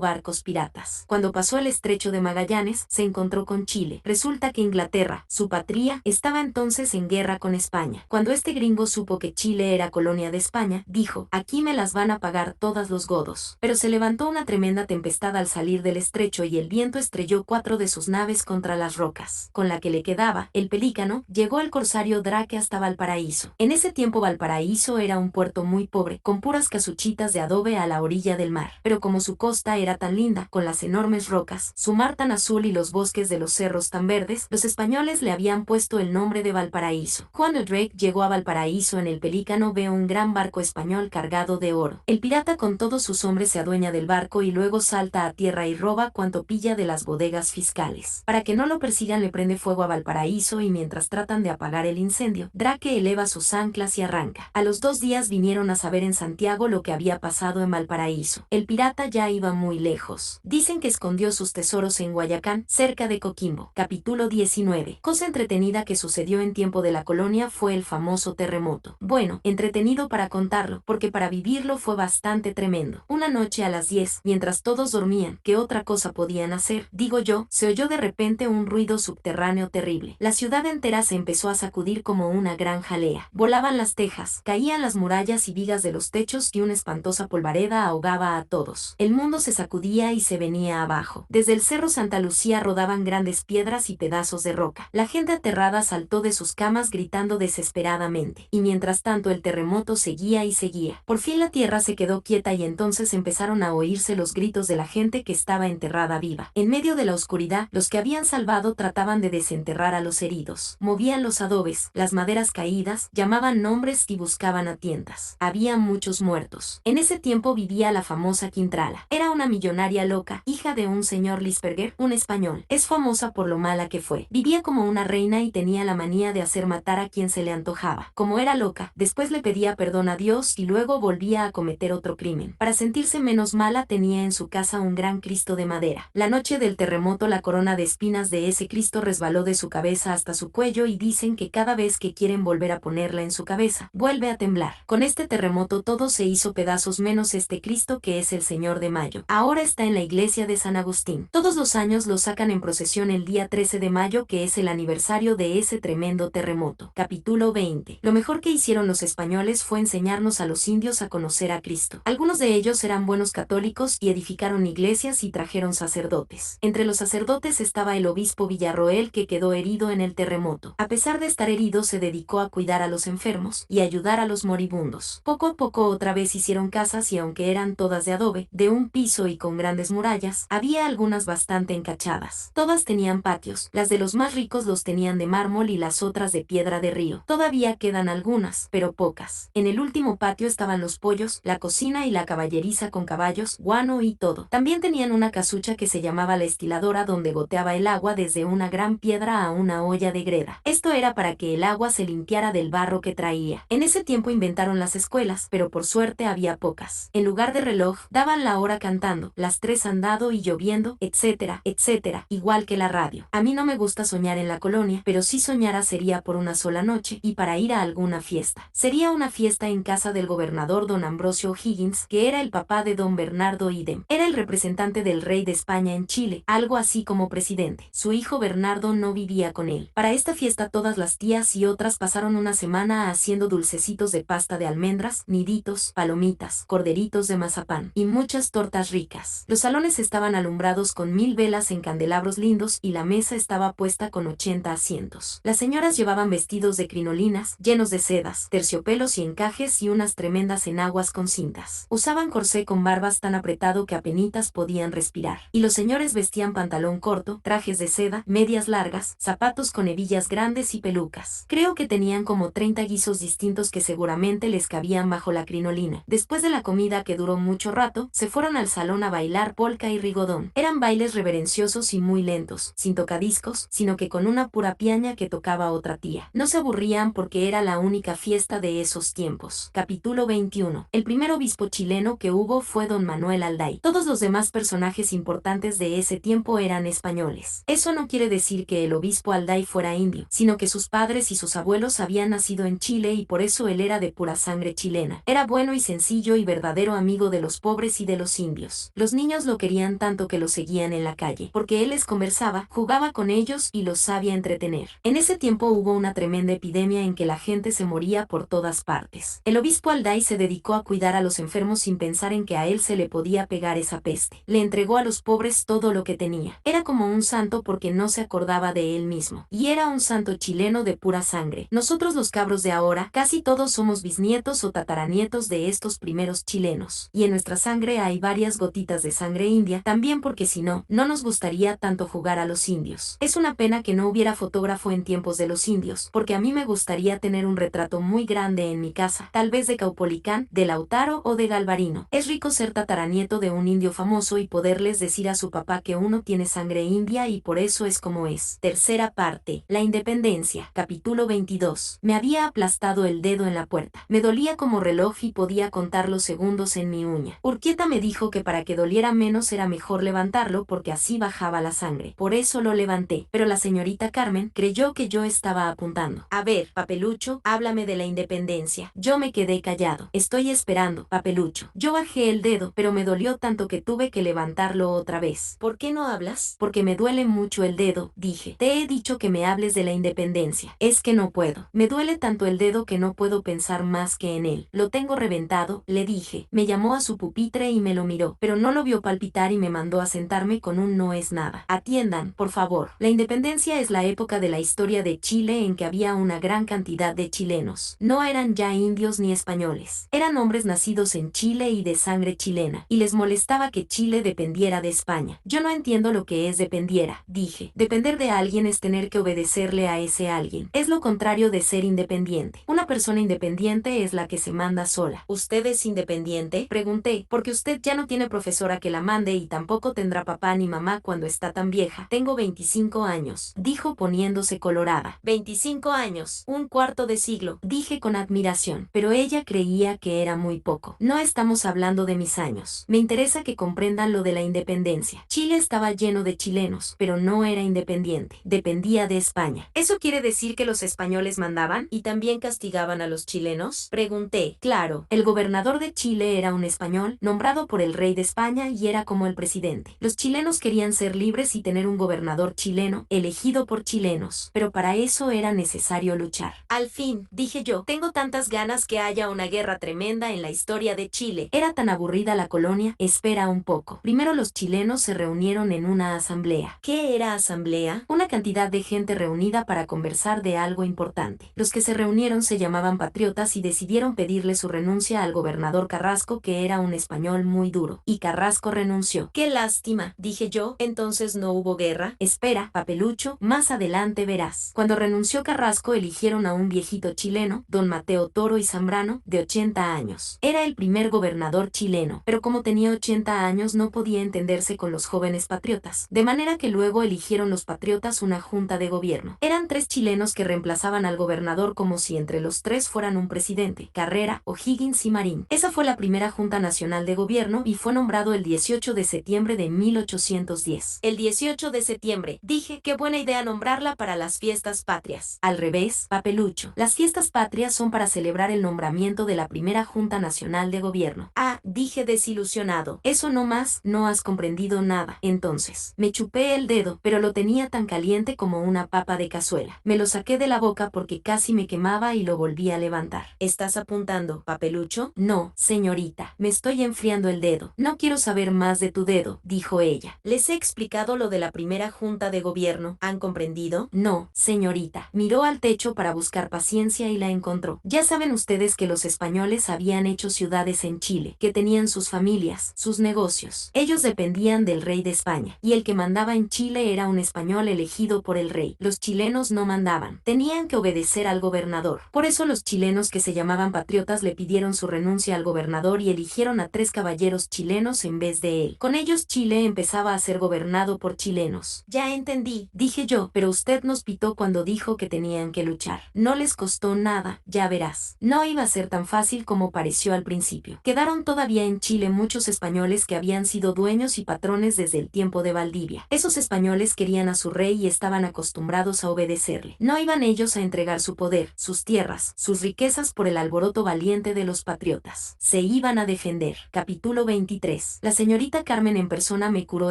barcos piratas. Cuando pasó el estrecho de Magallanes, se encontró con Chile. Resulta que Inglaterra, su patria, estaba entonces en guerra con España. Cuando este gringo supo que Chile era colonia de España, dijo, aquí me las van a pagar todas los godos. Pero se levantó una tremenda tempestad al salir del estrecho y el viento estrelló 4 de sus naves contra las rocas. Con la que le quedaba, el Pelícano, llegó el corsario Drake hasta Valparaíso. En ese tiempo Valparaíso era un puerto muy pobre, con puras casuchitas de adobe a la orilla del mar. Pero como su costa era tan linda, con las enormes rocas, su mar tan azul y los bosques de los cerros tan verdes, los españoles le habían puesto el nombre de Valparaíso. Cuando Drake llegó a Valparaíso en el Pelícano ve un gran barco español cargado de oro. El pirata con todos sus hombres se adueña del barco y luego salta a tierra y roba cuanto pilla de las bodegas fiscales. Para que no lo persigan le prende fuego a Valparaíso y mientras tratan de apagar el incendio, Drake eleva sus anclas y arranca. A los 2 días vinieron a saber en Santiago lo que había pasado en Valparaíso. El pirata ya iba muy lejos. Dicen que escondió sus tesoros en Guayacán, cerca de Coquimbo. Capítulo 19. Cosa entretenida que sucedió en tiempo de la colonia fue el famoso terremoto. Bueno, entretenido para contarlo, porque para vivirlo fue bastante tremendo. Una noche a las 10, mientras todos dormían, ¿qué otra cosa podían hacer? Digo yo, se oyó de repente un ruido subterráneo terrible. La ciudad entera se empezó a sacudir como una gran jalea. Volaban las tejas, caían las murallas y vigas de los techos y una espantosa polvareda ahogaba a todos. El mundo se sacudía y se venía abajo. Desde el cerro Santa Lucía rodaban grandes piedras y pedazos de roca. La gente aterrada saltó de sus camas gritando desesperadamente. Y mientras tanto el terremoto seguía y seguía. Por fin la tierra tierra se quedó quieta y entonces empezaron a oírse los gritos de la gente que estaba enterrada viva. En medio de la oscuridad, los que habían salvado trataban de desenterrar a los heridos. Movían los adobes, las maderas caídas, llamaban nombres y buscaban a tientas. Había muchos muertos. En ese tiempo vivía la famosa Quintrala. Era una millonaria loca, hija de un señor Lisperger, un español. Es famosa por lo mala que fue. Vivía como una reina y tenía la manía de hacer matar a quien se le antojaba. Como era loca, después le pedía perdón a Dios y luego volvía a cometer otro crimen. Para sentirse menos mala tenía en su casa un gran Cristo de madera. La noche del terremoto la corona de espinas de ese Cristo resbaló de su cabeza hasta su cuello y dicen que cada vez que quieren volver a ponerla en su cabeza, vuelve a temblar. Con este terremoto todo se hizo pedazos menos este Cristo que es el Señor de Mayo. Ahora está en la iglesia de San Agustín. Todos los años lo sacan en procesión el día 13 de mayo que es el aniversario de ese tremendo terremoto. Capítulo 20. Lo mejor que hicieron los españoles fue enseñarnos a los indios a conocer a Cristo. Algunos de ellos eran buenos católicos y edificaron iglesias y trajeron sacerdotes. Entre los sacerdotes estaba el obispo Villarroel que quedó herido en el terremoto. A pesar de estar herido se dedicó a cuidar a los enfermos y ayudar a los moribundos. Poco a poco otra vez hicieron casas y aunque eran todas de adobe, de un piso y con grandes murallas, había algunas bastante encachadas. Todas tenían patios, las de los más ricos los tenían de mármol y las otras de piedra de río. Todavía quedan algunas, pero pocas. En el último patio estaban los pollos, la cocina y la caballeriza con caballos, guano y todo. También tenían una casucha que se llamaba la estiladora donde goteaba el agua desde una gran piedra a una olla de greda. Esto era para que el agua se limpiara del barro que traía. En ese tiempo inventaron las escuelas, pero por suerte había pocas. En lugar de reloj, daban la hora cantando, las 3 han dado y lloviendo, etcétera, etcétera, igual que la radio. A mí no me gusta soñar en la colonia, pero si soñara sería por una sola noche y para ir a alguna fiesta. Sería una fiesta en casa del gobernador don Ambrosio O'Higgins, que era el papá de don Bernardo Idem. Era el representante del rey de España en Chile, algo así como presidente. Su hijo Bernardo no vivía con él. Para esta fiesta todas las tías y otras pasaron una semana haciendo dulcecitos de pasta de almendras, niditos, palomitas, corderitos de mazapán y muchas tortas ricas. Los salones estaban alumbrados con 1000 velas en candelabros lindos y la mesa estaba puesta con 80 asientos. Las señoras llevaban vestidos de crinolinas, llenos de sedas, terciopelos y encajes y unas tremendas enaguas con cintas. Usaban corsé con barbas tan apretado que apenitas podían respirar. Y los señores vestían pantalón corto, trajes de seda, medias largas, zapatos con hebillas grandes y pelucas. Creo que tenían como 30 guisos distintos que seguramente les cabían bajo la crinolina. Después de la comida que duró mucho rato, se fueron al salón a bailar polka y rigodón. Eran bailes reverenciosos y muy lentos, sin tocadiscos, sino que con una pura piaña que tocaba otra tía. No se aburrían porque era la única fiesta de esos tiempos. Capítulo 21. El primer obispo chileno que hubo fue don Manuel Alday. Todos los demás personajes importantes de ese tiempo eran españoles. Eso no quiere decir que el obispo Alday fuera indio, sino que sus padres y sus abuelos habían nacido en Chile y por eso él era de pura sangre chilena. Era bueno y sencillo y verdadero amigo de los pobres y de los indios. Los niños lo querían tanto que lo seguían en la calle, porque él les conversaba, jugaba con ellos y los sabía entretener. En ese tiempo hubo una tremenda epidemia en que la gente se moría por todas partes. El obispo Alday se dedicó a cuidar a los enfermos sin pensar en que a él se le podía pegar esa peste. Le entregó a los pobres todo lo que tenía. Era como un santo porque no se acordaba de él mismo. Y era un santo chileno de pura sangre. Nosotros los cabros de ahora, casi todos somos bisnietos o tataranietos de estos primeros chilenos. Y en nuestra sangre hay varias gotitas de sangre india, también porque si no, no nos gustaría tanto jugar a los indios. Es una pena que no hubiera fotógrafo en tiempos de los indios, porque a mí me gustaría tener un retrato muy grande en mi casa, tal vez de Caupolicán, de Lautaro o de Galvarino. Es rico ser tataranieto de un indio famoso y poderles decir a su papá que uno tiene sangre india y por eso es como es. Tercera parte. La independencia. Capítulo 22. Me había aplastado el dedo en la puerta. Me dolía como reloj y podía contar los segundos en mi uña. Urquieta me dijo que para que doliera menos era mejor levantarlo porque así bajaba la sangre. Por eso lo levanté, pero la señorita Carmen creyó que yo estaba apuntando. A ver, papelucho, háblame de la independencia. Yo me quedé callado. Estoy esperando, papelucho. Yo bajé el dedo, pero me dolió tanto que tuve que levantarlo otra vez. ¿Por qué no hablas? Porque me duele mucho el dedo, dije. Te he dicho que me hables de la independencia. Es que no puedo. Me duele tanto el dedo que no puedo pensar más que en él. Lo tengo reventado, le dije. Me llamó a su pupitre y me lo miró, pero no lo vio palpitar y me mandó a sentarme con un no es nada. Atiendan, por favor. La independencia es la época de la historia de Chile en que había una gran cantidad de chilenos. No eran ya indios ni españoles. Eran hombres nacidos en Chile y de sangre chilena, y les molestaba que Chile dependiera de España. Yo no entiendo lo que es dependiera, dije. Depender de alguien es tener que obedecerle a ese alguien. Es lo contrario de ser independiente. Una persona independiente es la que se manda sola. ¿Usted es independiente? Pregunté, porque usted ya no tiene profesora que la mande y tampoco tendrá papá ni mamá cuando está tan vieja. Tengo 25 años, dijo poniéndose colorada. 25 años, un cuarto de siglo, dije con admiración, pero ella creía que era muy poco. No estamos hablando de mis años. Me interesa que comprendan lo de la independencia. Chile estaba lleno de chilenos, pero no era independiente. Dependía de España. ¿Eso quiere decir que los españoles mandaban y también castigaban a los chilenos? Pregunté. Claro, el gobernador de Chile era un español, nombrado por el rey de España y era como el presidente. Los chilenos querían ser libres y tener un gobernador chileno, elegido por chilenos, pero para eso era necesario luchar. Al fin, dije yo, tengo tantas ganas que haya una guerra tremenda en la historia de Chile. Era tan aburrida la colonia. Espera un poco. Primero los chilenos se reunieron en una asamblea. ¿Qué era asamblea? Una cantidad de gente reunida para conversar de algo importante. Los que se reunieron se llamaban patriotas y decidieron pedirle su renuncia al gobernador Carrasco, que era un español muy duro. Y Carrasco renunció. ¡Qué lástima!, dije yo. Entonces no hubo guerra. Espera, papelucho, más adelante verás. Cuando renunció Carrasco eligieron a un viejito chileno, don Mateo Toro y Zambrano, de 80 años. Era el primer gobernador chileno, pero como tenía 80 años no podía entenderse con los jóvenes patriotas, de manera que luego eligieron los patriotas una junta de gobierno. Eran 3 chilenos que reemplazaban al gobernador como si entre los 3 fueran un presidente: Carrera, O'Higgins y Marín. Esa fue la primera Junta Nacional de Gobierno y fue nombrado el 18 de septiembre de 1810. El 18 de septiembre, dije, qué buena idea nombrarla para las fiestas patrias. Al revés, papelucho. Las fiestas patrias son para celebrar el nombramiento de la primera Junta Nacional de Gobierno. Ah, dije desilusionado. Eso no más, no has comprendido nada. Entonces, me chupé el dedo, pero lo tenía tan caliente como una papa de cazuela. Me lo saqué de la boca porque casi me quemaba y lo volví a levantar. ¿Estás apuntando, papelucho? No, señorita. Me estoy enfriando el dedo. No quiero saber más de tu dedo, dijo ella. Les he explicado lo de la primera Junta de Gobierno. ¿Han comprendido? No, señorita. Miró al techo para buscar paciencia y la encontró. Ya saben ustedes que los españoles habían hecho ciudades en Chile, que tenían sus familias, sus negocios. Ellos dependían del rey de España, y el que mandaba en Chile era un español elegido por el rey. Los chilenos no mandaban. Tenían que obedecer al gobernador. Por eso los chilenos que se llamaban patriotas le pidieron su renuncia al gobernador y eligieron a 3 caballeros chilenos en vez de él. Con ellos Chile empezaba a ser gobernado por chilenos. Ya entendí, dije yo, pero usted nos pitó cuando dijo que tenían que luchar. No les costó nada, ya verás. No iba a ser tan fácil como pareció al principio. Quedaron todavía en Chile muchos españoles que habían sido dueños y patrones desde el tiempo de Valdivia. Esos españoles querían a su rey y estaban acostumbrados a obedecerle. No iban ellos a entregar su poder, sus tierras, sus riquezas por el alboroto valiente de los patriotas. Se iban a defender. Capítulo 23. La señorita Carmen en persona me curó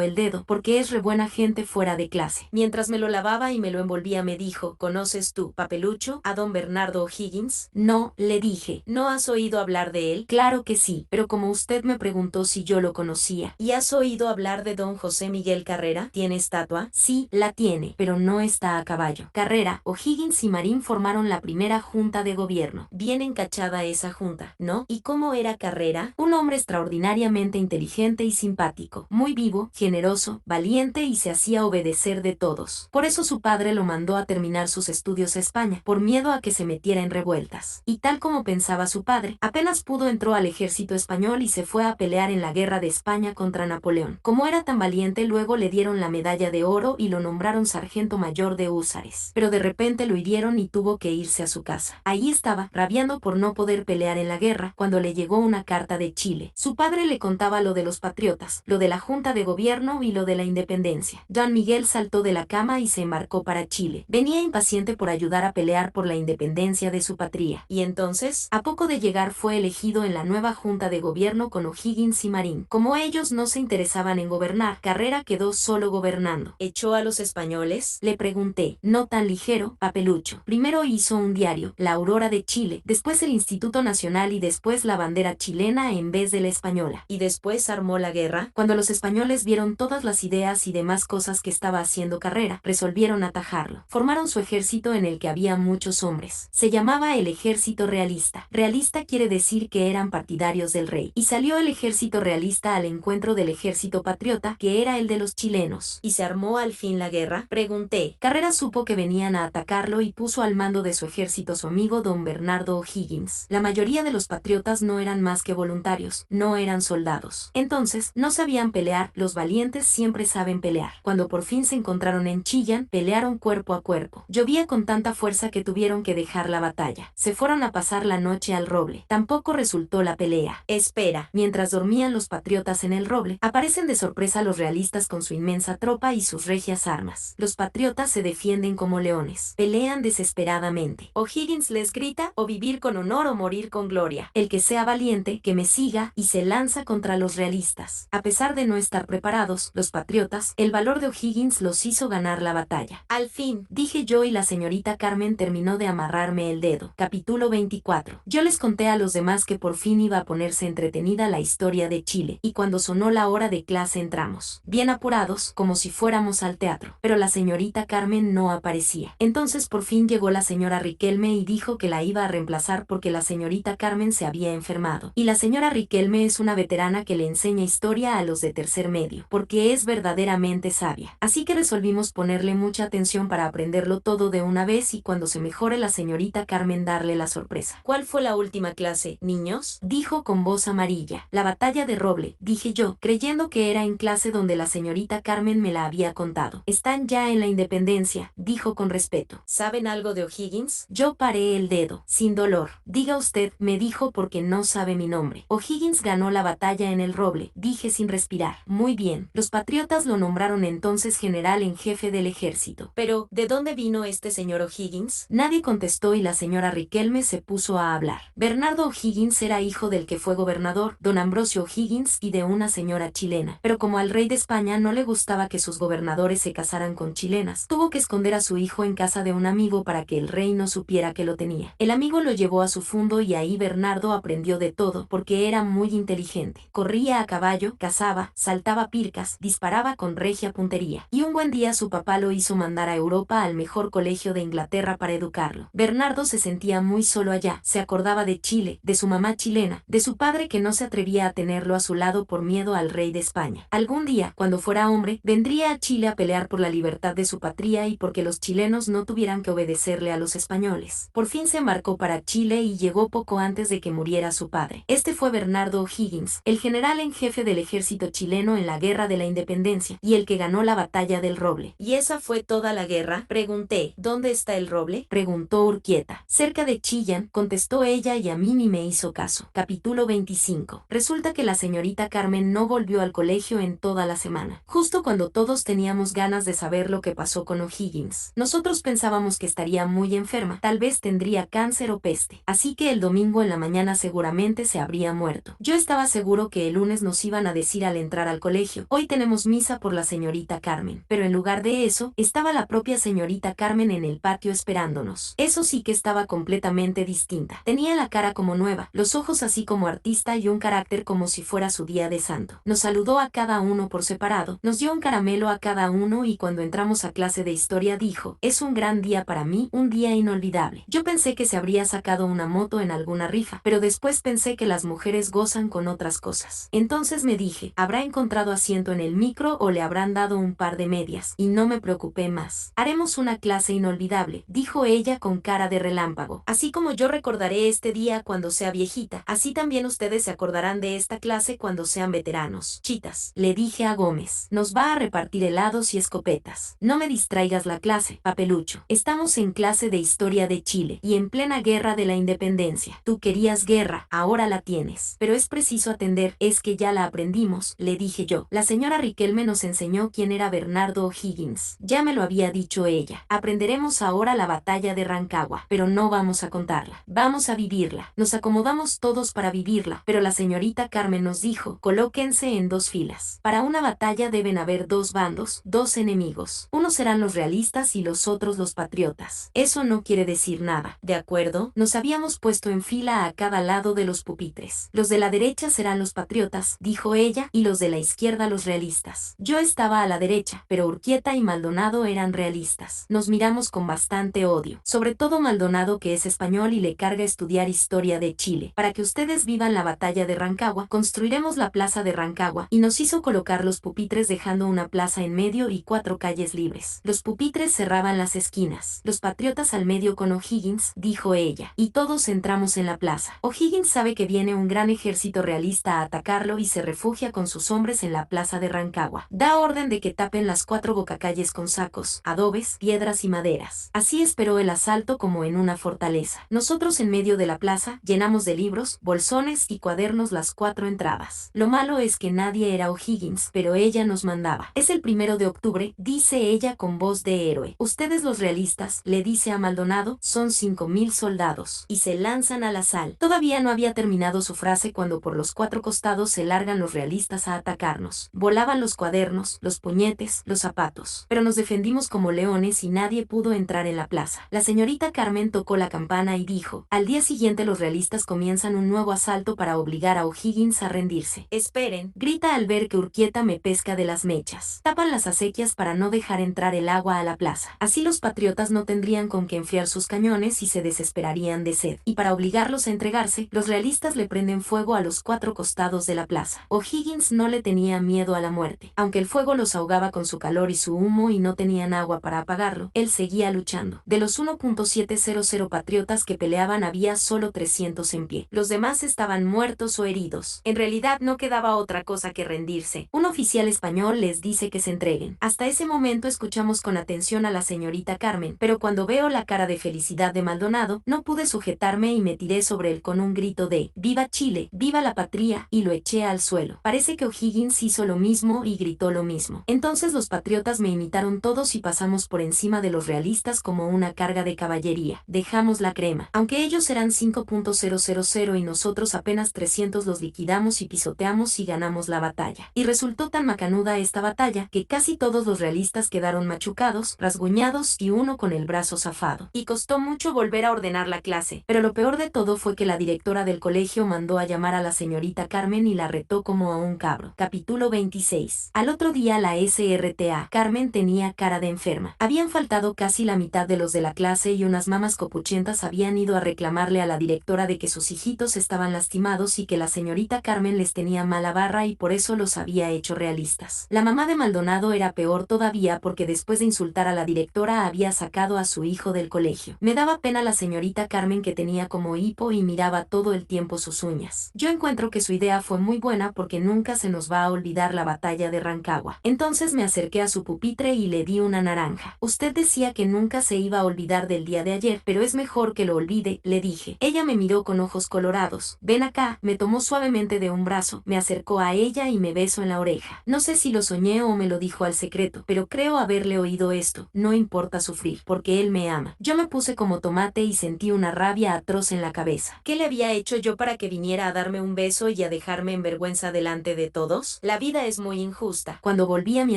el dedo, porque es re buena gente fuera de clase. Mientras me lo lavaba y me lo envolvía me dijo, ¿conoces tú, papelucho, a don Bernardo O'Higgins? No, le dije. ¿No has oído hablar de él? Claro que sí, pero como usted me preguntó si yo lo conocía. ¿Y has oído hablar de don José Miguel Carrera? ¿Tiene estatua? Sí, la tiene, pero no está a caballo. Carrera, O'Higgins y Marín formaron la primera Junta de Gobierno. Bien encachada esa junta, ¿no? ¿Y cómo era Carrera? Un hombre extraordinariamente inteligente y simpático, muy vivo, generoso, valiente y se hacía obedecer de todos. Por eso su padre lo mandó a terminar sus estudios a España, por miedo a que se metiera en revueltas. Y tal como pensaba su padre, apenas pudo entró al ejército español y se fue a pelear en la guerra de España contra Napoleón. Como era tan valiente, luego le dieron la medalla de oro y lo nombraron sargento mayor de húsares. Pero de repente lo hirieron y tuvo que irse a su casa. Ahí estaba, rabiando por no poder pelear en la guerra, cuando le llegó una carta de Chile. Su padre le contaba lo de los patriotas, lo de la Junta de Gobierno y lo de la independencia. Don Miguel saltó de la cama y se embarcó para Chile. Venía impaciente por ayudar a pelear por la independencia de su patria. Y entonces, a poco de llegar fue elegido en la nueva Junta de Gobierno con O'Higgins y Marín. Como ellos no se interesaban en gobernar, Carrera quedó solo gobernando. ¿Echó a los españoles? Le pregunté. No tan ligero, papelucho. Primero hizo un diario, La Aurora de Chile, después el Instituto Nacional y después la bandera chilena en vez de la española. ¿Y después armó la guerra? Cuando los españoles vieron todas las ideas y demás cosas que estaba haciendo Carrera, resolvieron atajarlo. Formaron su ejército en el que había muchos hombres. Se llamaba el Ejército Realista. Realista quiere decir decir que eran partidarios del rey. Y salió el ejército realista al encuentro del ejército patriota, que era el de los chilenos. ¿Y se armó al fin la guerra? Pregunté. Carrera supo que venían a atacarlo y puso al mando de su ejército su amigo don Bernardo O'Higgins. La mayoría de los patriotas no eran más que voluntarios, no eran soldados. Entonces, no sabían pelear, los valientes siempre saben pelear. Cuando por fin se encontraron en Chillán, pelearon cuerpo a cuerpo. Llovía con tanta fuerza que tuvieron que dejar la batalla. Se fueron a pasar la noche al Roble. Tampoco resultó la pelea. Espera, mientras dormían los patriotas en el Roble, aparecen de sorpresa los realistas con su inmensa tropa y sus regias armas. Los patriotas se defienden como leones. Pelean desesperadamente. O'Higgins les grita: o vivir con honor o morir con gloria. El que sea valiente, que me siga, y se lanza contra los realistas. A pesar de no estar preparados, los patriotas, el valor de O'Higgins los hizo ganar la batalla. Al fin, dije yo, y la señorita Carmen terminó de amarrarme el dedo. Capítulo 24. Yo les conté a los demás que por fin iba a ponerse entretenida la historia de Chile, y cuando sonó la hora de clase entramos, bien apurados, como si fuéramos al teatro, pero la señorita Carmen no aparecía. Entonces por fin llegó la señora Riquelme y dijo que la iba a reemplazar porque la señorita Carmen se había enfermado. Y la señora Riquelme es una veterana que le enseña historia a los de tercer medio, porque es verdaderamente sabia. Así que resolvimos ponerle mucha atención para aprenderlo todo de una vez y cuando se mejore la señorita Carmen darle la sorpresa. ¿Cuál fue la última clase, niños? Dijo con voz amarilla. La batalla de Roble, dije yo, creyendo que era en clase donde la señorita Carmen me la había contado. Están ya en la Independencia, dijo con respeto. ¿Saben algo de O'Higgins? Yo paré el dedo, sin dolor. Diga usted, me dijo, porque no sabe mi nombre. O'Higgins ganó la batalla en el Roble, dije sin respirar. Muy bien. Los patriotas lo nombraron entonces general en jefe del ejército. Pero, ¿de dónde vino este señor O'Higgins? Nadie contestó y la señora Riquelme se puso a hablar. Bernardo O'Higgins era hijo del que fue gobernador, don Ambrosio O'Higgins, y de una señora chilena. Pero como al rey de España no le gustaba que sus gobernadores se casaran con chilenas, tuvo que esconder a su hijo en casa de un amigo para que el rey no supiera que lo tenía. El amigo lo llevó a su fundo y ahí Bernardo aprendió de todo, porque era muy inteligente. Corría a caballo, cazaba, saltaba pircas, disparaba con regia puntería. Y un buen día su papá lo hizo mandar a Europa al mejor colegio de Inglaterra para educarlo. Bernardo se sentía muy solo allá, se acordaba de Chile, de su mamá chilena, de su padre que no se atrevía a tenerlo a su lado por miedo al rey de España. Algún día, cuando fuera hombre, vendría a Chile a pelear por la libertad de su patria y porque los chilenos no tuvieran que obedecerle a los españoles. Por fin se embarcó para Chile y llegó poco antes de que muriera su padre. Este fue Bernardo O'Higgins, el general en jefe del ejército chileno en la Guerra de la Independencia y el que ganó la batalla del Roble. ¿Y esa fue toda la guerra? Pregunté. ¿Dónde está el Roble? Preguntó Urquieta. Cerca de Chillán, contestó ella y a mí ni me hizo caso. Capítulo 25. Resulta que la señorita Carmen no volvió al colegio en toda la semana, justo cuando todos teníamos ganas de saber lo que pasó con O'Higgins. Nosotros pensábamos que estaría muy enferma, tal vez tendría cáncer o peste, así que el domingo en la mañana seguramente se habría muerto. Yo estaba seguro que el lunes nos iban a decir al entrar al colegio: hoy tenemos misa por la señorita Carmen, pero en lugar de eso, estaba la propia señorita Carmen en el patio esperándonos. Eso sí que estaba completamente distinta. Tenía la cara como nueva, los ojos así como artista y un carácter como si fuera su día de santo. Nos saludó a cada uno por separado, nos dio un caramelo a cada uno y cuando entramos a clase de historia dijo: es un gran día para mí, un día inolvidable. Yo pensé que se habría sacado una moto en alguna rifa, pero después pensé que las mujeres gozan con otras cosas. Entonces me dije: habrá encontrado asiento en el micro o le habrán dado un par de medias, y no me preocupé más. Haremos una clase inolvidable, dijo ella con cara de relámpago. Así como yo recordaré este día cuando sea viejita, así también ustedes se acordarán de esta clase cuando sean veteranos. Chitas, le dije a Gómez, nos va a repartir helados y escopetas. No me distraigas la clase, papelucho. Estamos en clase de historia de Chile, y en plena guerra de la independencia. Tú querías guerra, ahora la tienes. Pero es preciso atender, es que ya la aprendimos, le dije yo. La señora Riquelme nos enseñó quién era Bernardo O'Higgins. Ya me lo había dicho ella. Aprenderemos ahora la batalla de Rancagua, pero no vamos a contarla. Vamos a vivirla. Nos acomodamos todos para vivirla, pero la señorita Carmen nos dijo: colóquense en dos filas. Para una batalla deben haber dos bandos, dos enemigos. Unos serán los realistas y los otros los patriotas. Eso no quiere decir nada. ¿De acuerdo? Nos habíamos puesto en fila a cada lado de los pupitres. Los de la derecha serán los patriotas, dijo ella, y los de la izquierda los realistas. Yo estaba a la derecha, pero Urquieta y Maldonado eran realistas. Nos miramos con bastante odio, sobre todo Maldonado, que es español y le carga estudiar historia de de Chile. Para que ustedes vivan la batalla de Rancagua, construiremos la plaza de Rancagua, y nos hizo colocar los pupitres dejando una plaza en medio y 4 calles libres. Los pupitres cerraban las esquinas. Los patriotas al medio con O'Higgins, dijo ella, y todos entramos en la plaza. O'Higgins sabe que viene un gran ejército realista a atacarlo y se refugia con sus hombres en la plaza de Rancagua. Da orden de que tapen las 4 bocacalles con sacos, adobes, piedras y maderas. Así esperó el asalto como en una fortaleza. Nosotros en medio de la plaza llenamos de libros, bolsones y cuadernos las 4 entradas. Lo malo es que nadie era O'Higgins, pero ella nos mandaba. Es el 1 de octubre, dice ella con voz de héroe. Ustedes los realistas, le dice a Maldonado, son 5.000 soldados. Y se lanzan a la sal. Todavía no había terminado su frase cuando por los 4 costados se largan los realistas a atacarnos. Volaban los cuadernos, los puñetes, los zapatos. Pero nos defendimos como leones y nadie pudo entrar en la plaza. La señorita Carmen tocó la campana y dijo, al día siguiente los realistas comienzan un nuevo asalto para obligar a O'Higgins a rendirse. Esperen, grita al ver que Urquieta me pesca de las mechas. Tapan las acequias para no dejar entrar el agua a la plaza. Así los patriotas no tendrían con qué enfriar sus cañones y se desesperarían de sed. Y para obligarlos a entregarse, los realistas le prenden fuego a los 4 costados de la plaza. O'Higgins no le tenía miedo a la muerte. Aunque el fuego los ahogaba con su calor y su humo y no tenían agua para apagarlo, él seguía luchando. De los 1.700 patriotas que peleaban había solo 300 en pie. Los demás estaban muertos o heridos. En realidad no quedaba otra cosa que rendirse. Un oficial español les dice que se entreguen. Hasta ese momento escuchamos con atención a la señorita Carmen, pero cuando veo la cara de felicidad de Maldonado, no pude sujetarme y me tiré sobre él con un grito de ¡Viva Chile! ¡Viva la patria! Y lo eché al suelo. Parece que O'Higgins hizo lo mismo y gritó lo mismo. Entonces los patriotas me imitaron todos y pasamos por encima de los realistas como una carga de caballería. Dejamos la crema. Aunque ellos eran 5.000 y nosotros apenas 300, los liquidamos y pisoteamos y ganamos la batalla. Y resultó tan macanuda esta batalla que casi todos los realistas quedaron machucados, rasguñados y uno con el brazo zafado. Y costó mucho volver a ordenar la clase, pero lo peor de todo fue que la directora del colegio mandó a llamar a la señorita Carmen y la retó como a un cabro. Capítulo 26. Al otro día la SRTA. Carmen tenía cara de enferma. Habían faltado casi la mitad de los de la clase y unas mamas copuchentas habían ido a reclamarle a la directora de que sus hijitos estaban lastimados y que la señorita Carmen les tenía mala barra y por eso los había hecho realistas. La mamá de Maldonado era peor todavía porque después de insultar a la directora había sacado a su hijo del colegio. Me daba pena la señorita Carmen que tenía como hipo y miraba todo el tiempo sus uñas. Yo encuentro que su idea fue muy buena porque nunca se nos va a olvidar la batalla de Rancagua. Entonces me acerqué a su pupitre y le di una naranja. Usted decía que nunca se iba a olvidar del día de ayer, pero es mejor que lo olvide, le dije. Ella me miró con ojos colorados. Ven acá, me tomó suavemente de un brazo, me acercó a ella y me besó en la oreja. No sé si lo soñé o me lo dijo al secreto, pero creo haberle oído esto. No importa sufrir, porque él me ama. Yo me puse como tomate y sentí una rabia atroz en la cabeza. ¿Qué le había hecho yo para que viniera a darme un beso y a dejarme en vergüenza delante de todos? La vida es muy injusta. Cuando volví a mi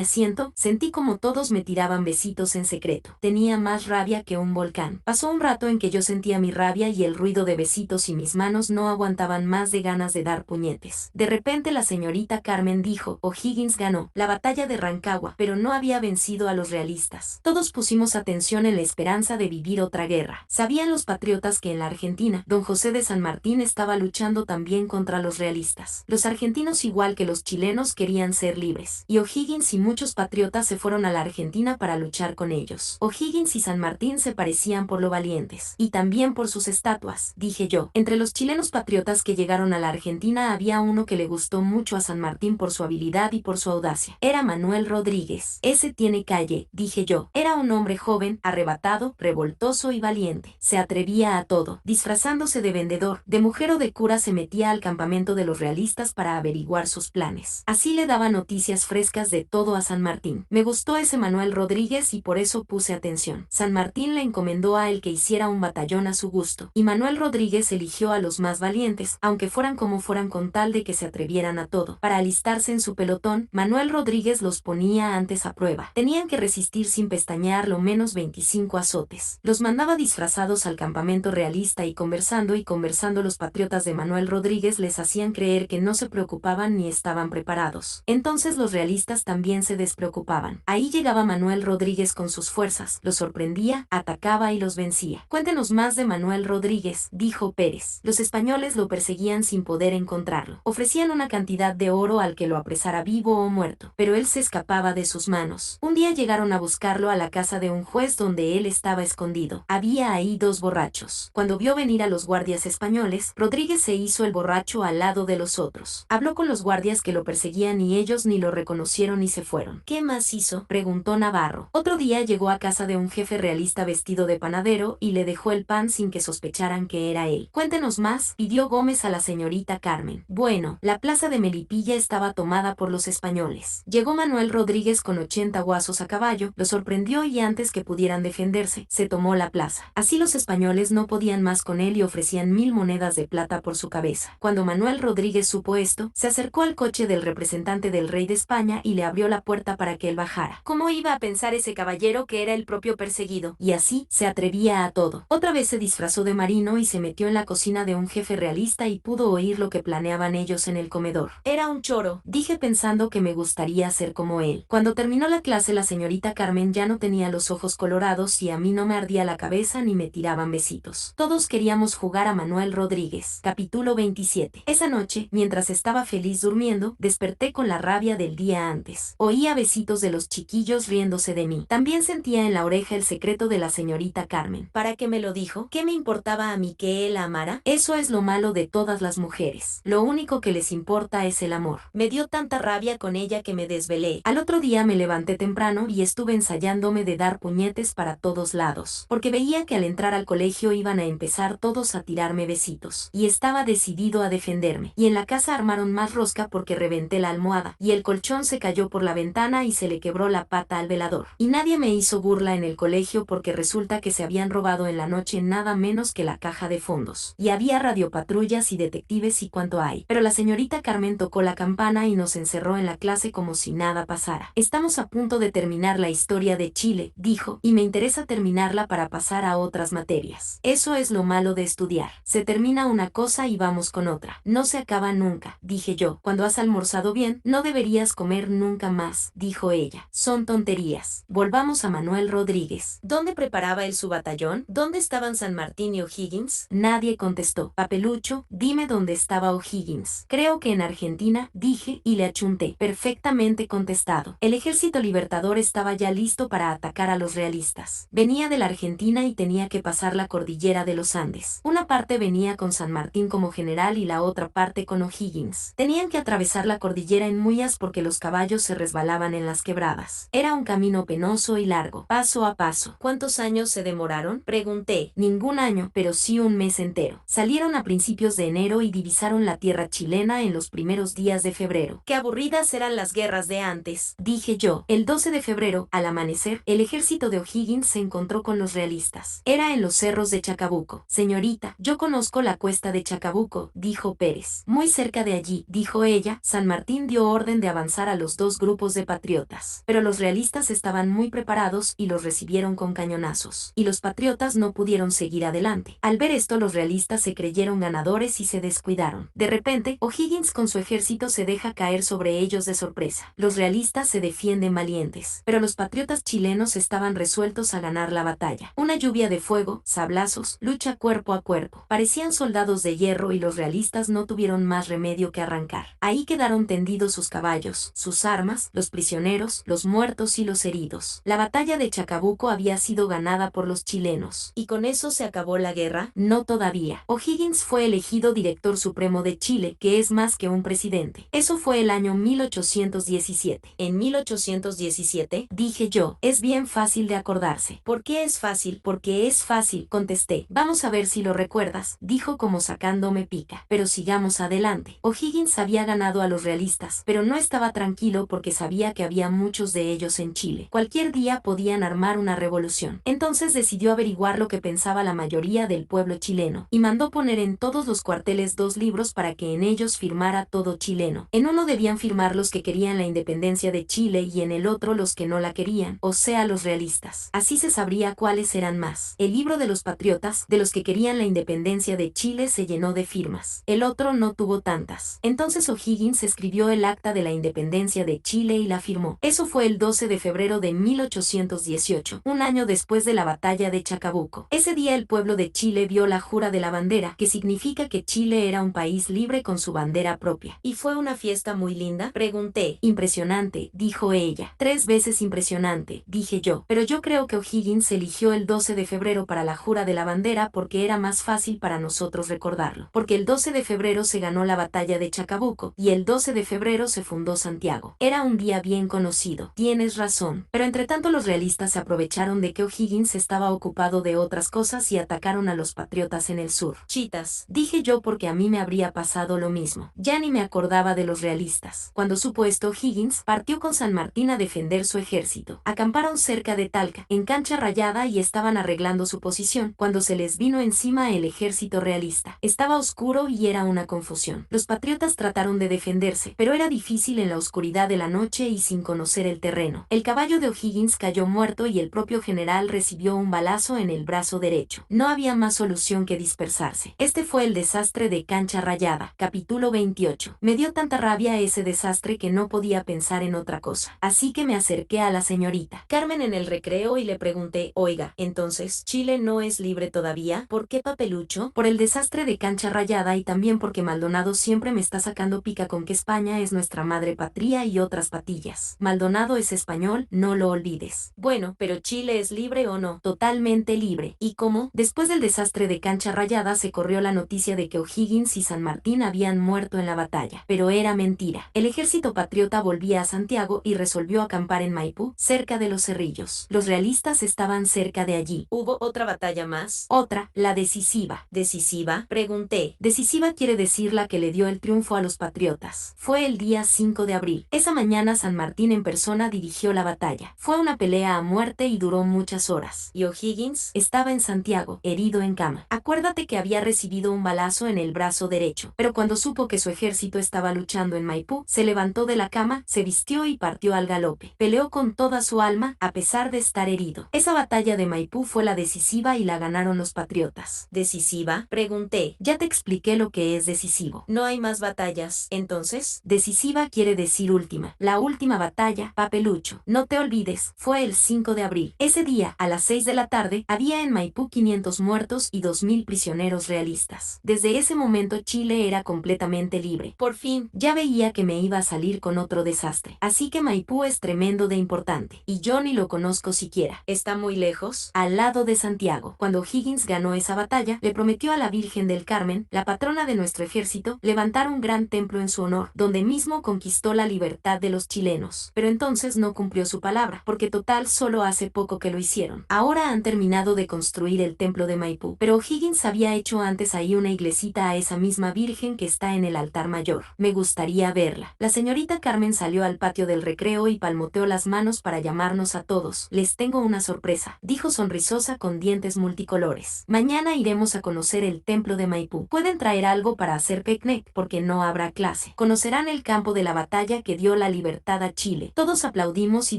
asiento, sentí como todos me tiraban besitos en secreto. Tenía más rabia que un volcán. Pasó un rato en que yo sentía mi rabia y el ruido de besitos y mis manos no aguantaban más de ganas de dar puñetes. De repente la señorita Carmen dijo, O'Higgins ganó la batalla de Rancagua, pero no había vencido a los realistas. Todos pusimos atención en la esperanza de vivir otra guerra. Sabían los patriotas que en la Argentina, don José de San Martín estaba luchando también contra los realistas. Los argentinos igual que los chilenos querían ser libres, y O'Higgins y muchos patriotas se fueron a la Argentina para luchar con ellos. O'Higgins y San Martín se parecían por lo valientes, y también por sus estatuas, dije yo. Entre los chilenos patriotas que llegaron a la Argentina había uno que le gustó mucho a San Martín por su habilidad y por su audacia. Era Manuel Rodríguez. Ese tiene calle, dije yo. Era un hombre joven, arrebatado, revoltoso y valiente. Se atrevía a todo. Disfrazándose de vendedor, de mujer o de cura se metía al campamento de los realistas para averiguar sus planes. Así le daba noticias frescas de todo a San Martín. Me gustó ese Manuel Rodríguez y por eso puse atención. San Martín le encomendó a él que hiciera un batallón a su gusto, y Manuel Rodríguez eligió a los más valientes, aunque fueran como fueran con tal de que se atrevieran a todo. Para alistarse en su pelotón, Manuel Rodríguez los ponía antes a prueba. Tenían que resistir sin pestañear lo menos 25 azotes. Los mandaba disfrazados al campamento realista y conversando los patriotas de Manuel Rodríguez les hacían creer que no se preocupaban ni estaban preparados. Entonces los realistas también se despreocupaban. Ahí llegaba Manuel Rodríguez con sus fuerzas, los sorprendía, atacaba y los vencía. Cuéntenos más de Manuel Rodríguez, dijo Pérez. Pérez. Los españoles lo perseguían sin poder encontrarlo. Ofrecían una cantidad de oro al que lo apresara vivo o muerto, pero él se escapaba de sus manos. Un día llegaron a buscarlo a la casa de un juez donde él estaba escondido. Había ahí dos borrachos. Cuando vio venir a los guardias españoles, Rodríguez se hizo el borracho al lado de los otros. Habló con los guardias que lo perseguían y ellos ni lo reconocieron y se fueron. ¿Qué más hizo?, preguntó Navarro. Otro día llegó a casa de un jefe realista vestido de panadero y le dejó el pan sin que sospecharan que era él. Cuéntenos más, pidió Gómez a la señorita Carmen. Bueno, la plaza de Melipilla estaba tomada por los españoles. Llegó Manuel Rodríguez con 80 guasos a caballo, lo sorprendió y antes que pudieran defenderse, se tomó la plaza. Así los españoles no podían más con él y ofrecían 1000 monedas de plata por su cabeza. Cuando Manuel Rodríguez supo esto, se acercó al coche del representante del rey de España y le abrió la puerta para que él bajara. ¿Cómo iba a pensar ese caballero que era el propio perseguido? Y así se atrevía a todo. Otra vez se disfrazó de marino y se metió en la cocina de un jefe realista y pudo oír lo que planeaban ellos en el comedor. Era un choro, dije pensando que me gustaría ser como él. Cuando terminó la clase, la señorita Carmen ya no tenía los ojos colorados y a mí no me ardía la cabeza ni me tiraban besitos. Todos queríamos jugar a Manuel Rodríguez. Capítulo 27. Esa noche, mientras estaba feliz durmiendo, desperté con la rabia del día antes. Oía besitos de los chiquillos riéndose de mí. También sentía en la oreja el secreto de la señorita Carmen. ¿Para qué me lo dijo? ¿Qué me importaba a mí que él amara? Eso es lo malo de todas las mujeres. Lo único que les importa es el amor. Me dio tanta rabia con ella que me desvelé. Al otro día me levanté temprano y estuve ensayándome de dar puñetes para todos lados, porque veía que al entrar al colegio iban a empezar todos a tirarme besitos, y estaba decidido a defenderme. Y en la casa armaron más rosca porque reventé la almohada, y el colchón se cayó por la ventana y se le quebró la pata al velador. Y nadie me hizo burla en el colegio porque resulta que se habían robado en la noche nada menos que la caja de fondos. Y había radiopatrullas y detectives y cuanto hay. Pero la señorita Carmen tocó la campana y nos encerró en la clase como si nada pasara. Estamos a punto de terminar la historia de Chile, dijo, y me interesa terminarla para pasar a otras materias. Eso es lo malo de estudiar. Se termina una cosa y vamos con otra. No se acaba nunca, dije yo. Cuando has almorzado bien, no deberías comer nunca más, dijo ella. Son tonterías. Volvamos a Manuel Rodríguez. ¿Dónde preparaba él su batallón? ¿Dónde estaban San Martín y O'Higgins? Nadie contestó. Papelucho, dime dónde estaba O'Higgins. Creo que en Argentina, dije, y le achunté. Perfectamente contestado. El ejército libertador estaba ya listo para atacar a los realistas. Venía de la Argentina y tenía que pasar la cordillera de los Andes. Una parte venía con San Martín como general y la otra parte con O'Higgins. Tenían que atravesar la cordillera en mullas porque los caballos se resbalaban en las quebradas. Era un camino penoso y largo, paso a paso. ¿Cuántos años se demoraron?, pregunté. Ningún año, pero sí un mes entero. Salieron a principios de enero y divisaron la tierra chilena en los primeros días de febrero. Qué aburridas eran las guerras de antes, dije yo. El 12 de febrero, al amanecer, el ejército de O'Higgins se encontró con los realistas. Era en los cerros de Chacabuco. Señorita, yo conozco la cuesta de Chacabuco, dijo Pérez. Muy cerca de allí, dijo ella. San Martín dio orden de avanzar a los dos grupos de patriotas. Pero los realistas estaban muy preparados y los recibieron con cañonazos. Y los patriotas no pudieron seguir adelante. Al ver esto, los realistas se creyeron ganadores y se descuidaron. De repente, O'Higgins con su ejército se deja caer sobre ellos de sorpresa. Los realistas se defienden valientes, pero los patriotas chilenos estaban resueltos a ganar la batalla. Una lluvia de fuego, sablazos, lucha cuerpo a cuerpo. Parecían soldados de hierro y los realistas no tuvieron más remedio que arrancar. Ahí quedaron tendidos sus caballos, sus armas, los prisioneros, los muertos y los heridos. La batalla de Chacabuco había sido ganada por los chilenos. ¿Y con eso se acabó la guerra? No todavía. O'Higgins fue elegido director supremo de Chile, que es más que un presidente. Eso fue el año 1817. ¿En 1817? Dije yo. Es bien fácil de acordarse. ¿Por qué es fácil? Porque es fácil, contesté. Vamos a ver si lo recuerdas, dijo como sacándome pica. Pero sigamos adelante. O'Higgins había ganado a los realistas, pero no estaba tranquilo porque sabía que había muchos de ellos en Chile. Cualquier día podían armar una revolución. Entonces decidió averiguar lo que pensaba la mayoría del pueblo chileno, y mandó poner en todos los cuarteles 2 libros para que en ellos firmara todo chileno. En uno debían firmar los que querían la independencia de Chile y en el otro los que no la querían, o sea los realistas. Así se sabría cuáles eran más. El libro de los patriotas, de los que querían la independencia de Chile, se llenó de firmas. El otro no tuvo tantas. Entonces O'Higgins escribió el acta de la independencia de Chile y la firmó. Eso fue el 12 de febrero de 1818, un año después de la batalla de Chacabuco. Ese día el pueblo de Chile vio la jura de la bandera, que significa que Chile era un país libre con su bandera propia. ¿Y fue una fiesta muy linda?, pregunté. Impresionante, dijo ella. 3 veces impresionante, dije yo. Pero yo creo que O'Higgins eligió el 12 de febrero para la jura de la bandera porque era más fácil para nosotros recordarlo. Porque el 12 de febrero se ganó la batalla de Chacabuco, y el 12 de febrero se fundó Santiago. Era un día bien conocido. Tienes razón. Pero entre tanto los realistas se aprovecharon de que O'Higgins estaba ocupado de otras cosas y atacaron a los patriotas en el sur. Chitas, dije yo porque a mí me habría pasado lo mismo. Ya ni me acordaba de los realistas. Cuando supo esto, O'Higgins partió con San Martín a defender su ejército. Acamparon cerca de Talca, en Cancha Rayada, y estaban arreglando su posición cuando se les vino encima el ejército realista. Estaba oscuro y era una confusión. Los patriotas trataron de defenderse, pero era difícil en la oscuridad de la noche y sin conocer el terreno. El caballo de O'Higgins cayó muerto y el propio general recibió un balazo en el brazo derecho. No había más solución que dispersarse. Este fue el desastre de Cancha Rayada. Capítulo 28. Me dio tanta rabia ese desastre que no podía pensar en otra cosa. Así que me acerqué a la señorita Carmen en el recreo y le pregunté: oiga, entonces, ¿Chile no es libre todavía? ¿Por qué, papelucho? Por el desastre de Cancha Rayada y también porque Maldonado siempre me está sacando pica con que España es nuestra madre patria y otras patillas. Maldonado es español, no lo olvides. Bueno, pero ¿Chile es libre o no? Totalmente libre. ¿Y cómo? Después del desastre de Cancha Rayada se corrió la noticia de que O'Higgins y San Martín habían muerto en la batalla. Pero era mentira. El ejército patriota volvía a Santiago y resolvió acampar en Maipú, cerca de los Cerrillos. Los realistas estaban cerca de allí. ¿Hubo otra batalla más? Otra, la decisiva. ¿Decisiva?, pregunté. Decisiva quiere decir la que le dio el triunfo a los patriotas. Fue el día 5 de abril. Esa mañana San Martín en persona dirigió la batalla. Fue una pelea a muerte y duró muchas horas. ¿Y O'Higgins? Estaba en Santiago, herido en cama. Acuérdate que había recibido un balazo en el brazo derecho, pero cuando supo que su ejército estaba luchando en Maipú, se levantó de la cama, se vistió y partió al galope. Peleó con toda su alma, a pesar de estar herido. Esa batalla de Maipú fue la decisiva y la ganaron los patriotas. ¿Decisiva?, pregunté. Ya te expliqué lo que es decisivo. ¿No hay más batallas, entonces? Decisiva quiere decir última. La última batalla, papelucho. No te olvides, fue el 5 de abril. Ese día, a las 6 de la tarde, había en Maipú 500 muertos y 2000 prisioneros realistas. Desde ese momento Chile era completamente libre. Por fin, ya veía que me iba a salir con otro desastre. Así que Maipú es tremendo de importante. Y yo ni lo conozco siquiera. ¿Está muy lejos? Al lado de Santiago. Cuando O'Higgins ganó esa batalla, le prometió a la Virgen del Carmen, la patrona de nuestro ejército, levantar un gran templo en su honor, donde mismo conquistó la libertad de los chilenos. Pero entonces no cumplió su palabra, porque total solo hace poco que lo hicieron. Ahora han terminado de construir el templo de Maipú, pero O'Higgins había hecho antes ahí una iglesita a esa misma Virgen que está en el altar mayor. Me gustaría verla. La señorita Carmen salió al patio del recreo y palmoteó las manos para llamarnos a todos. Les tengo una sorpresa, dijo sonrisosa con dientes multicolores. Mañana iremos a conocer el templo de Maipú. Pueden traer algo para hacer picnic, porque no habrá clase. Conocerán el campo de la batalla que dio la libertad a Chile. Todos aplaudimos y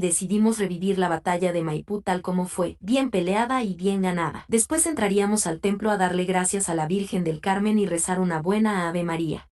decidimos revivir la batalla de Maipú tal como fue, bien peleada y bien ganada. Después entraríamos al templo a darle gracias a la Virgen del Carmen y rezar una buena Ave María.